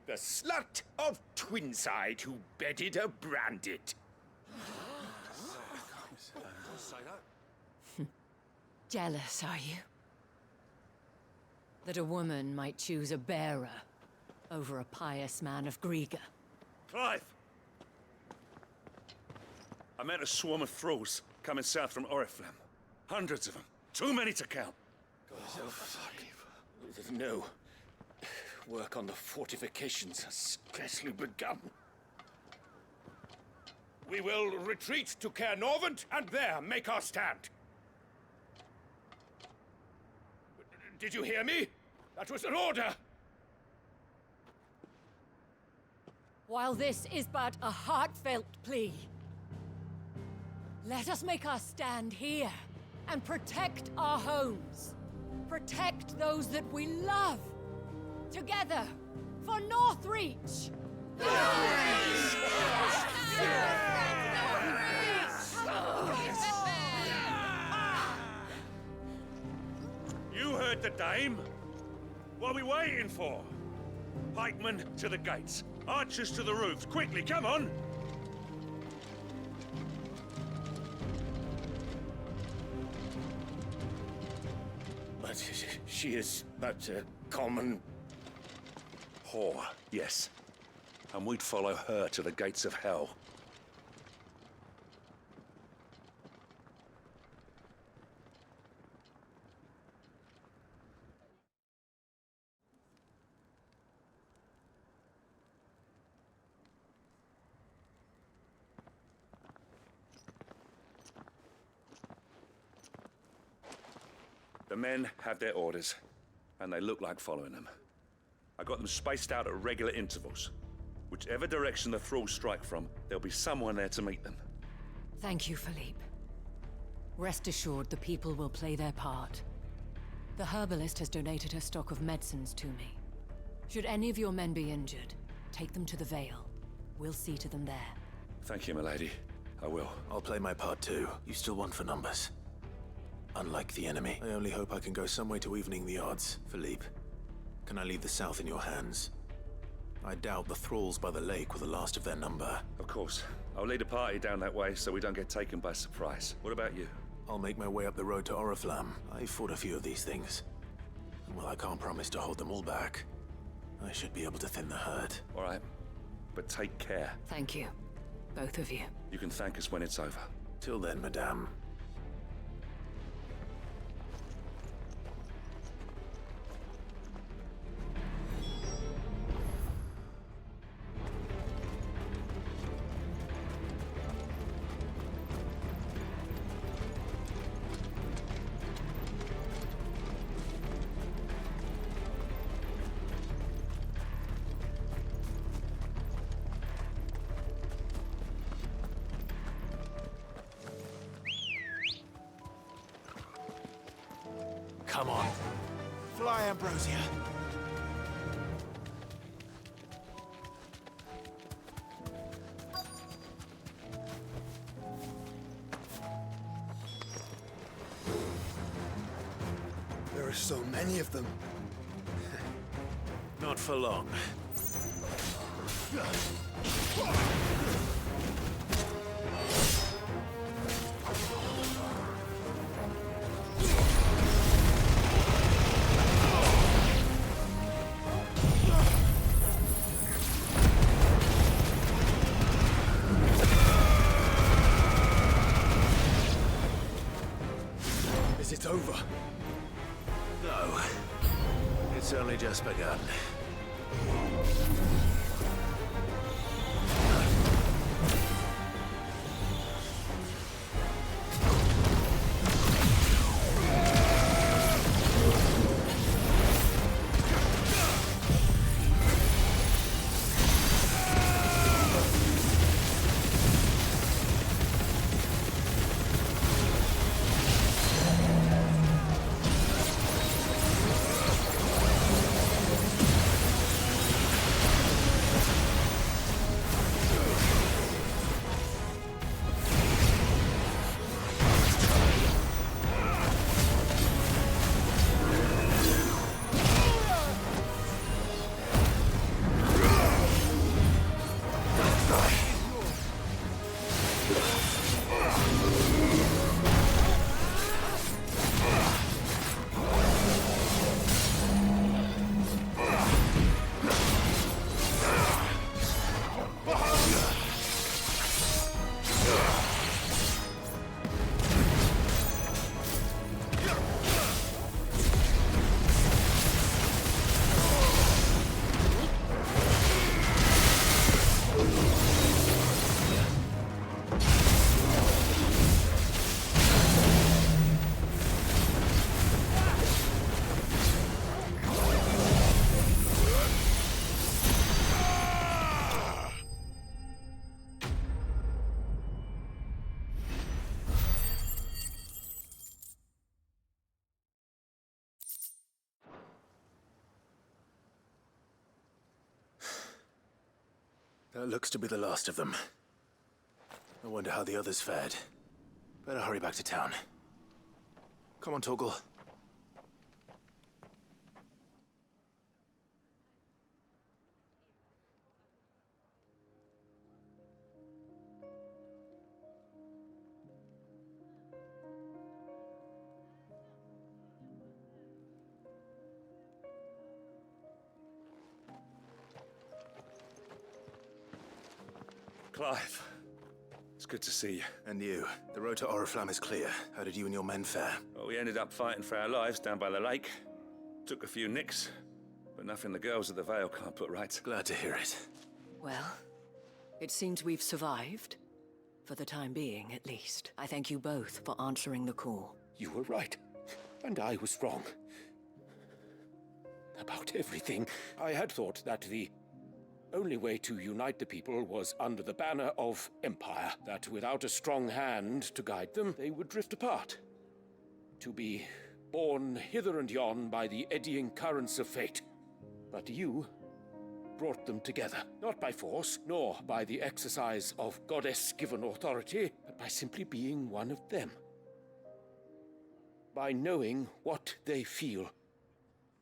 S16: The slut of Twinside who bedded a Branded.
S5: Jealous, are you? That a woman might choose a bearer over a pious man of Grieger.
S4: Clive! I met a swarm of thralls coming south from Oriflamme. Hundreds of them. Too many to count.
S16: Oh, fuck. No. Work on the fortifications has scarcely begun. We will retreat to Caer Norvent and there make our stand. Did you hear me? That was an order!
S5: While this is but a heartfelt plea, let us make our stand here and protect our homes. Protect those that we love. Together, for Northreach!
S4: You heard the dame. What are we waiting for? Pikemen to the gates. Archers to the roofs. Quickly, come on!
S16: But she is but a common...
S4: whore, yes. And we'd follow her to the gates of hell. The men have their orders, and they look like following them. I got them spaced out at regular intervals. Whichever direction the thralls strike from, there'll be someone there to meet them.
S5: Thank you, Philippe. Rest assured the people will play their part. The herbalist has donated her stock of medicines to me. Should any of your men be injured, take them to the Vale. We'll see to them there.
S4: Thank you, milady. I will.
S3: I'll play my part too. You still won for numbers. Unlike the enemy, I only hope I can go some way to evening the odds. Philippe, can I leave the south in your hands? I doubt the thralls by the lake were the last of their number.
S4: Of course. I'll lead a party down that way so we don't get taken by surprise. What about you?
S3: I'll make my way up the road to Oriflamme. I fought a few of these things. And while I can't promise to hold them all back, I should be able to thin the herd.
S4: All right. But take care.
S5: Thank you. Both of you.
S4: You can thank us when it's over.
S3: Till then, madame.
S8: Come on. Fly, Ambrosia.
S11: There are so many of them.
S3: Not for long.
S11: Is it over?
S3: No. It's only just begun. That looks to be the last of them. I wonder how the others fared. Better hurry back to town. Come on, Torgal.
S4: Clive, it's good to see you.
S3: And you. The road to Oriflamme is clear. How did you and your men fare?
S4: Well, we ended up fighting for our lives down by the lake. Took a few nicks, but nothing the girls at the Vale can't put right.
S3: Glad to hear it.
S5: Well, it seems we've survived. For the time being, at least. I thank you both for answering the call.
S16: You were right, and I was wrong.
S2: about everything. I had thought that the only way to unite the people was under the banner of Empire, that without a strong hand to guide them, they would drift apart. To be borne hither and yon by the eddying currents of fate. But you brought them together, not by force, nor by the exercise of goddess-given authority, but by simply being one of them. By knowing what they feel,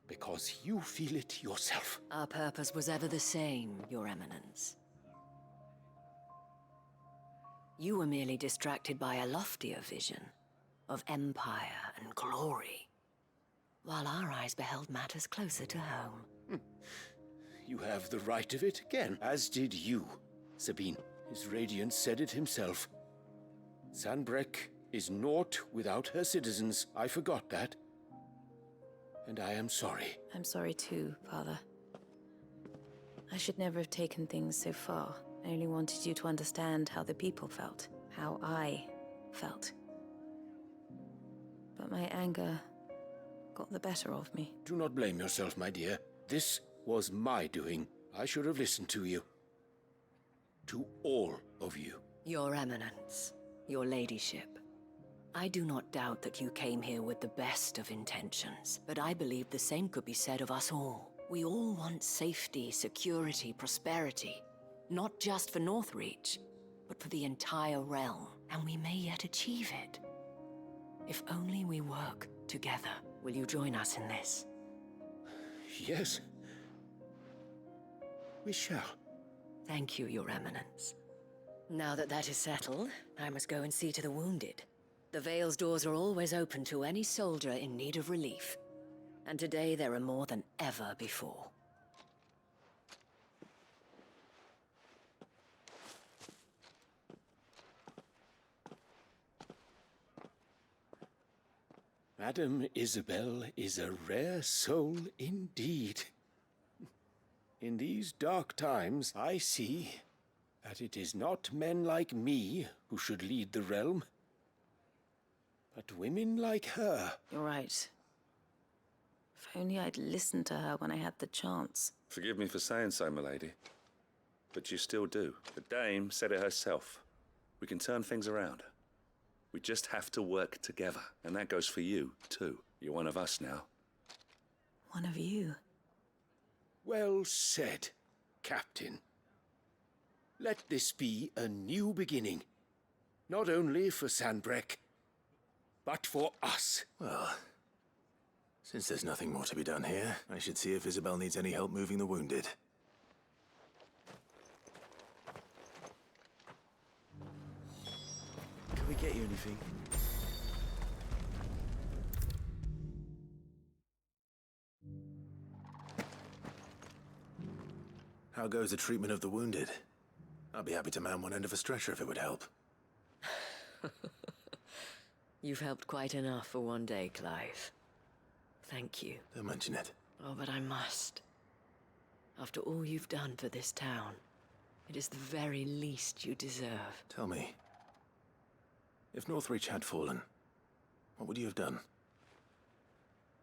S2: because you feel it yourself.
S6: Our purpose was ever the same, Your Eminence. You were merely distracted by a loftier vision of empire and glory, while our eyes beheld matters closer to home.
S2: You have the right of it again, as did you, Sabine. His Radiance said it himself. Sanbreque is naught without her citizens. I forgot that. And I am sorry.
S23: I'm sorry too, Father. I should never have taken things so far. I only wanted you to understand how the people felt. How I felt. But my anger got the better of me.
S2: Do not blame yourself, my dear. This was my doing. I should have listened to you. To all of you.
S6: Your Eminence, your ladyship. I do not doubt that you came here with the best of intentions, but I believe the same could be said of us all. We all want safety, security, prosperity. Not just for Northreach, but for the entire realm. And we may yet achieve it. If only we work together. Will you join us in this?
S2: Yes. We shall.
S6: Thank you, Your Eminence. Now that that is settled, I must go and see to the wounded. The Vale's doors are always open to any soldier in need of relief. And today there are more than ever before.
S2: Madame Isabel is a rare soul indeed. In these dark times, I see that it is not men like me who should lead the realm, but women like her.
S23: You're right. If only I'd listened to her when I had the chance.
S4: Forgive me for saying so, milady, but you still do. The Dame said it herself. We can turn things around. We just have to work together, and that goes for you, too. You're one of us now.
S23: One of you?
S2: Well said, Captain. Let this be a new beginning. Not only for Sanbreque, but for us.
S3: Well, since there's nothing more to be done here, I should see if Isabel needs any help moving the wounded.
S22: Can we get you anything?
S3: How goes the treatment of the wounded? I'd be happy to man one end of a stretcher if it would help.
S6: You've helped quite enough for one day, Clive. Thank you.
S3: Don't mention it.
S6: Oh, but I must. After all you've done for this town, it is the very least you deserve.
S3: Tell me, if Northreach had fallen, what would you have done?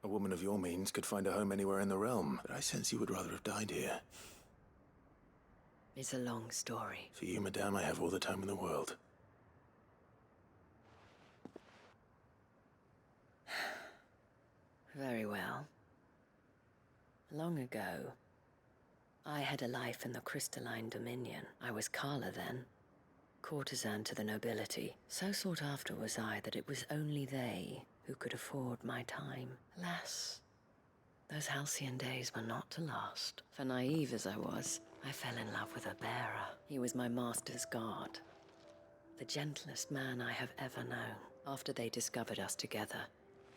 S3: A woman of your means could find a home anywhere in the realm, but I sense you would rather have died here.
S6: It's a long story.
S3: For you, madame, I have all the time in the world.
S6: Very well. Long ago, I had a life in the Crystalline Dominion. I was Carla then, courtesan to the nobility. So sought after was I that it was only they who could afford my time. Alas, those halcyon days were not to last. For naive as I was, I fell in love with a bearer. He was my master's guard, the gentlest man I have ever known. After they discovered us together,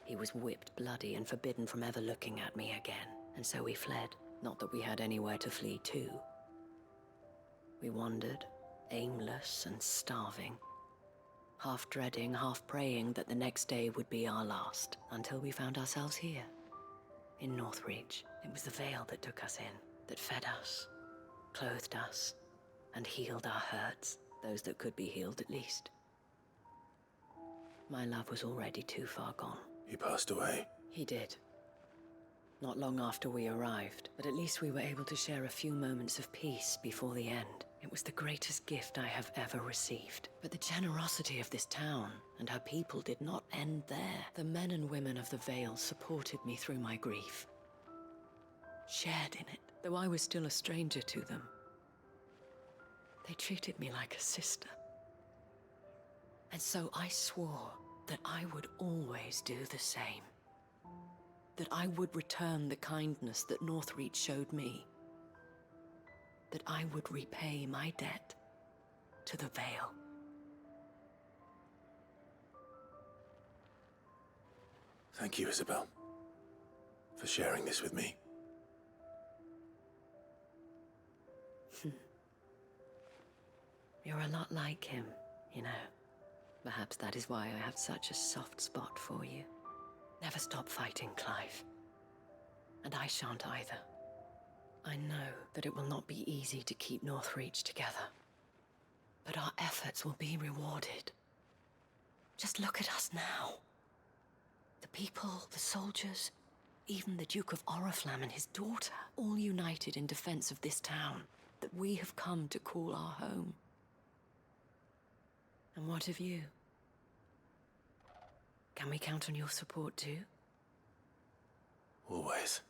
S6: he was whipped bloody and forbidden from ever looking at me again. And so we fled. Not that we had anywhere to flee to. We wandered, aimless and starving, half dreading, half praying that the next day would be our last, until we found ourselves here, in Northreach. It was the Vale that took us in, that fed us, clothed us, and healed our hurts, those that could be healed at least. My love was already too far gone.
S3: He passed away.
S6: He did. not long after we arrived, but at least we were able to share a few moments of peace before the end. It was the greatest gift I have ever received. But the generosity of this town and her people did not end there. The men and women of the Vale supported me through my grief, shared in it, though I was still a stranger to them. They treated me like a sister. And so I swore that I would always do the same. That I would return the kindness that Northreach showed me. That I would repay my debt to the Vale.
S3: Thank you, Isabel, for sharing this with me.
S6: You're a lot like him, you know. Perhaps that is why I have such a soft spot for you. Never stop fighting, Clive. And I shan't either. I know that it will not be easy to keep Northreach together. But our efforts will be rewarded. Just look at us now. The people, the soldiers, even the Duke of Oriflamme and his daughter, all united in defense of this town that we have come to call our home. And what of you? Can we count on your support too?
S3: Always.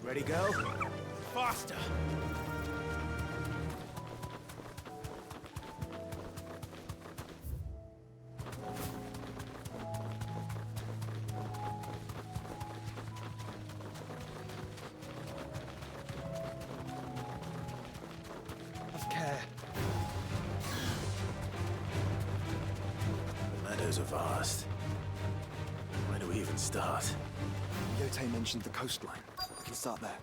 S9: Ready, go? Faster!
S11: Of care.
S3: The meadows are vast. Where do we even start?
S11: Yote mentioned the coastline. We can start there.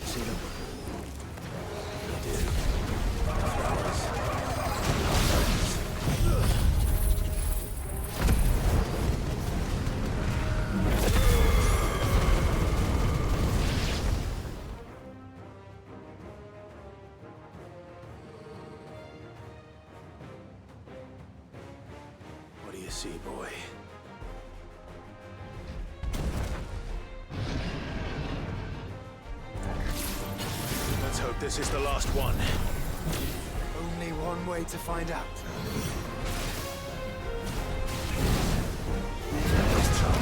S11: See them?
S3: We do. Flowers. What do you see, boy? Let's hope this is the last one.
S11: Only one way to find out.
S3: Let's try.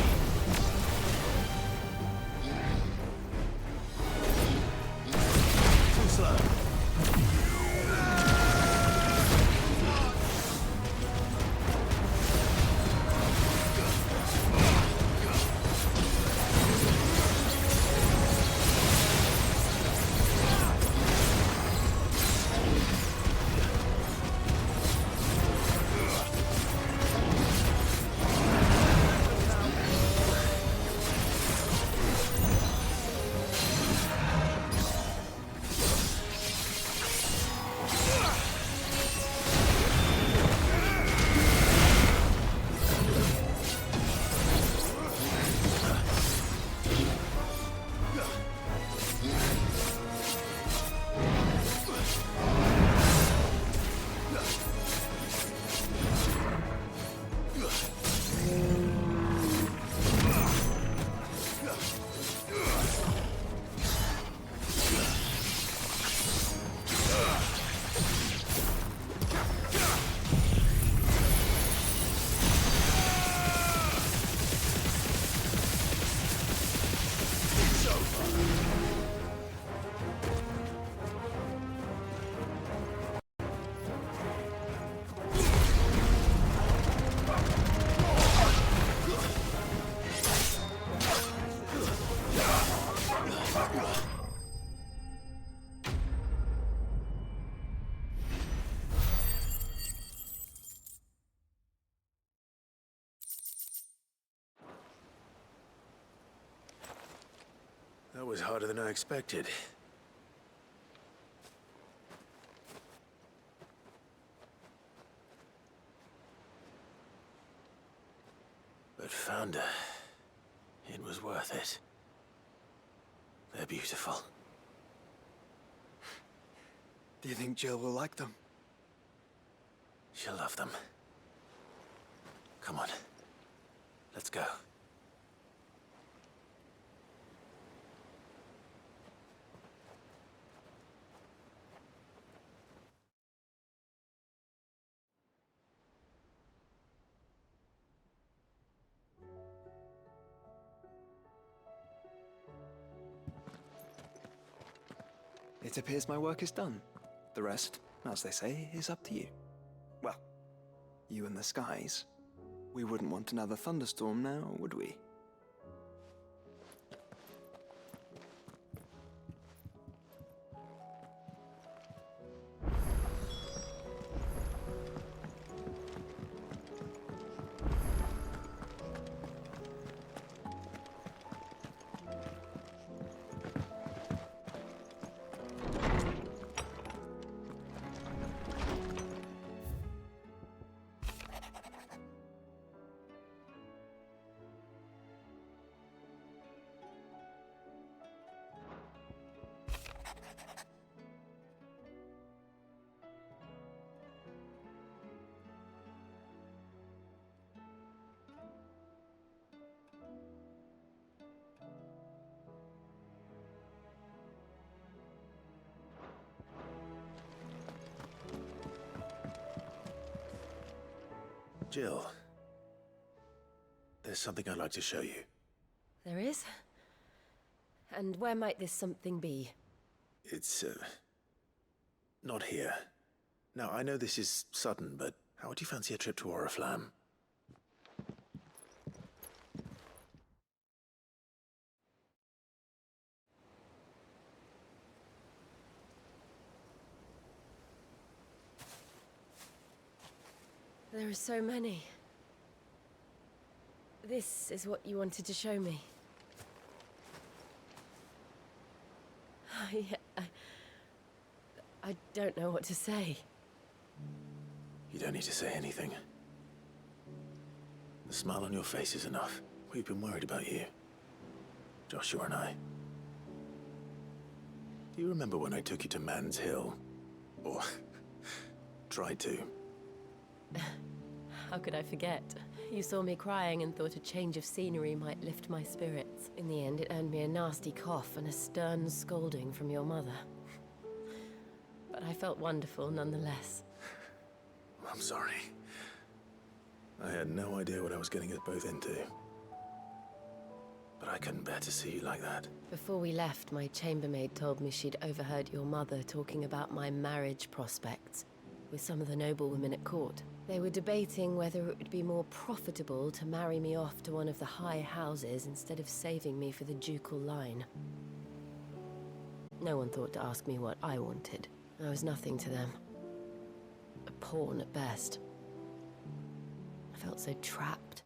S3: Too slow. was harder than I expected. But found her. It was worth it. They're beautiful.
S11: Do you think Jill will like them?
S3: She'll love them. Come on. Let's go.
S11: It appears my work is done. The rest, as they say, is up to you. Well, you and the skies. We wouldn't want another thunderstorm now, would we?
S3: Jill, there's something I'd like to show you.
S6: There is? And where might this something be?
S3: It's, not here. Now, I know this is sudden, but how would you fancy a trip to Oriflamme?
S6: There are so many. This is what you wanted to show me. I don't know what to say.
S3: You don't need to say anything. The smile on your face is enough. We've been worried about you. Joshua and I. Do you remember when I took you to Man's Hill? Or tried to?
S6: How could I forget? You saw me crying and thought a change of scenery might lift my spirits. In the end, it earned me a nasty cough and a stern scolding from your mother. But I felt wonderful nonetheless.
S3: I'm sorry. I had no idea what I was getting us both into. But I couldn't bear to see you like that.
S6: Before we left, my chambermaid told me she'd overheard your mother talking about my marriage prospects with some of the noblewomen at court. They were debating whether it would be more profitable to marry me off to one of the high houses instead of saving me for the ducal line. No one thought to ask me what I wanted. I was nothing to them. A pawn at best. I felt so trapped.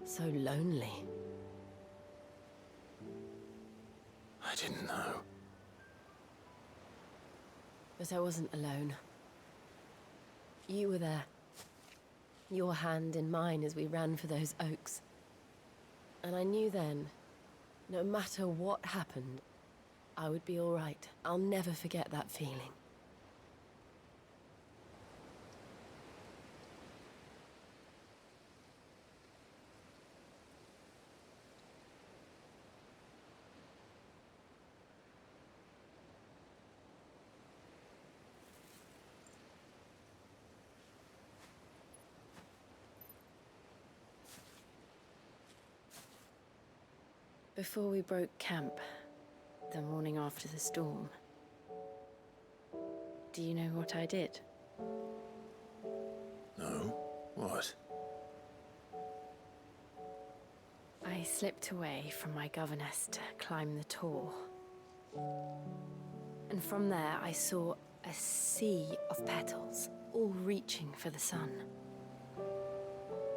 S6: So lonely.
S3: I didn't know.
S6: But I wasn't alone. You were there. Your hand in mine as we ran for those oaks. And I knew then, no matter what happened, I would be all right. I'll never forget that feeling. Before we broke camp, the morning after the storm, do you know what I did?
S3: No? What?
S6: I slipped away from my governess to climb the tor. And from there I saw a sea of petals, all reaching for the sun.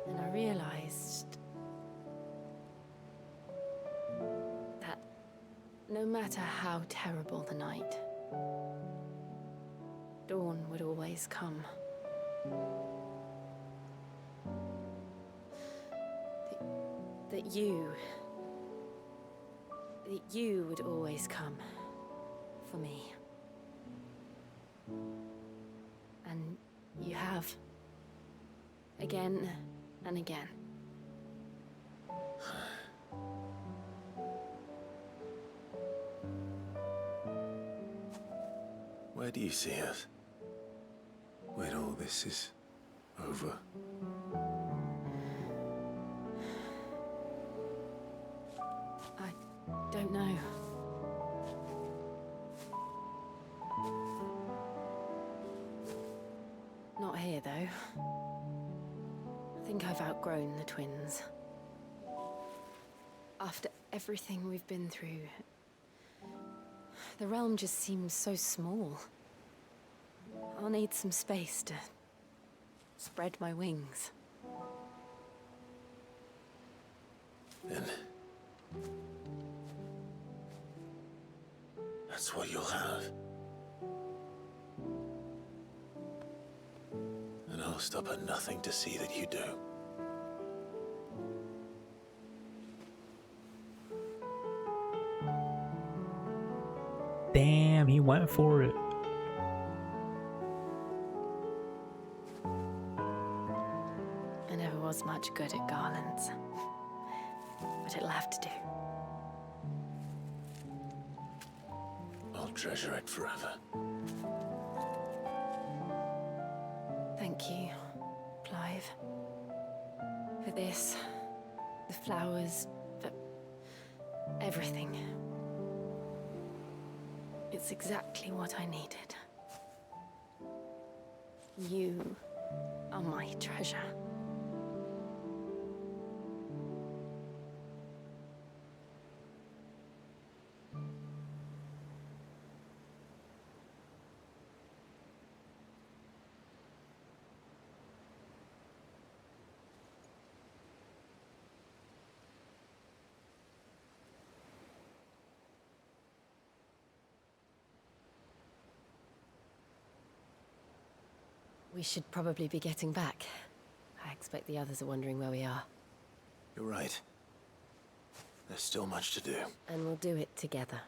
S6: And I realized
S5: No matter how terrible the night, dawn would always come. That you would always come for me. And you have. Again and again.
S3: Where do you see us? When all this is over?
S5: I don't know. Not here, though. I think I've outgrown the twins. After everything we've been through, the realm just seems so small. I'll need some space to spread my wings.
S3: Then that's what you'll have. And I'll stop at nothing to see that you do.
S13: Damn, he went for it.
S5: I never was much good at garlands, but it'll have to do.
S3: I'll treasure it forever.
S5: Thank you, Clive. For this, the flowers, for everything. It's exactly what I needed. You are my treasure. We should probably be getting back. I expect the others are wondering where we are.
S3: You're right. There's still much to do.
S5: And we'll do it together.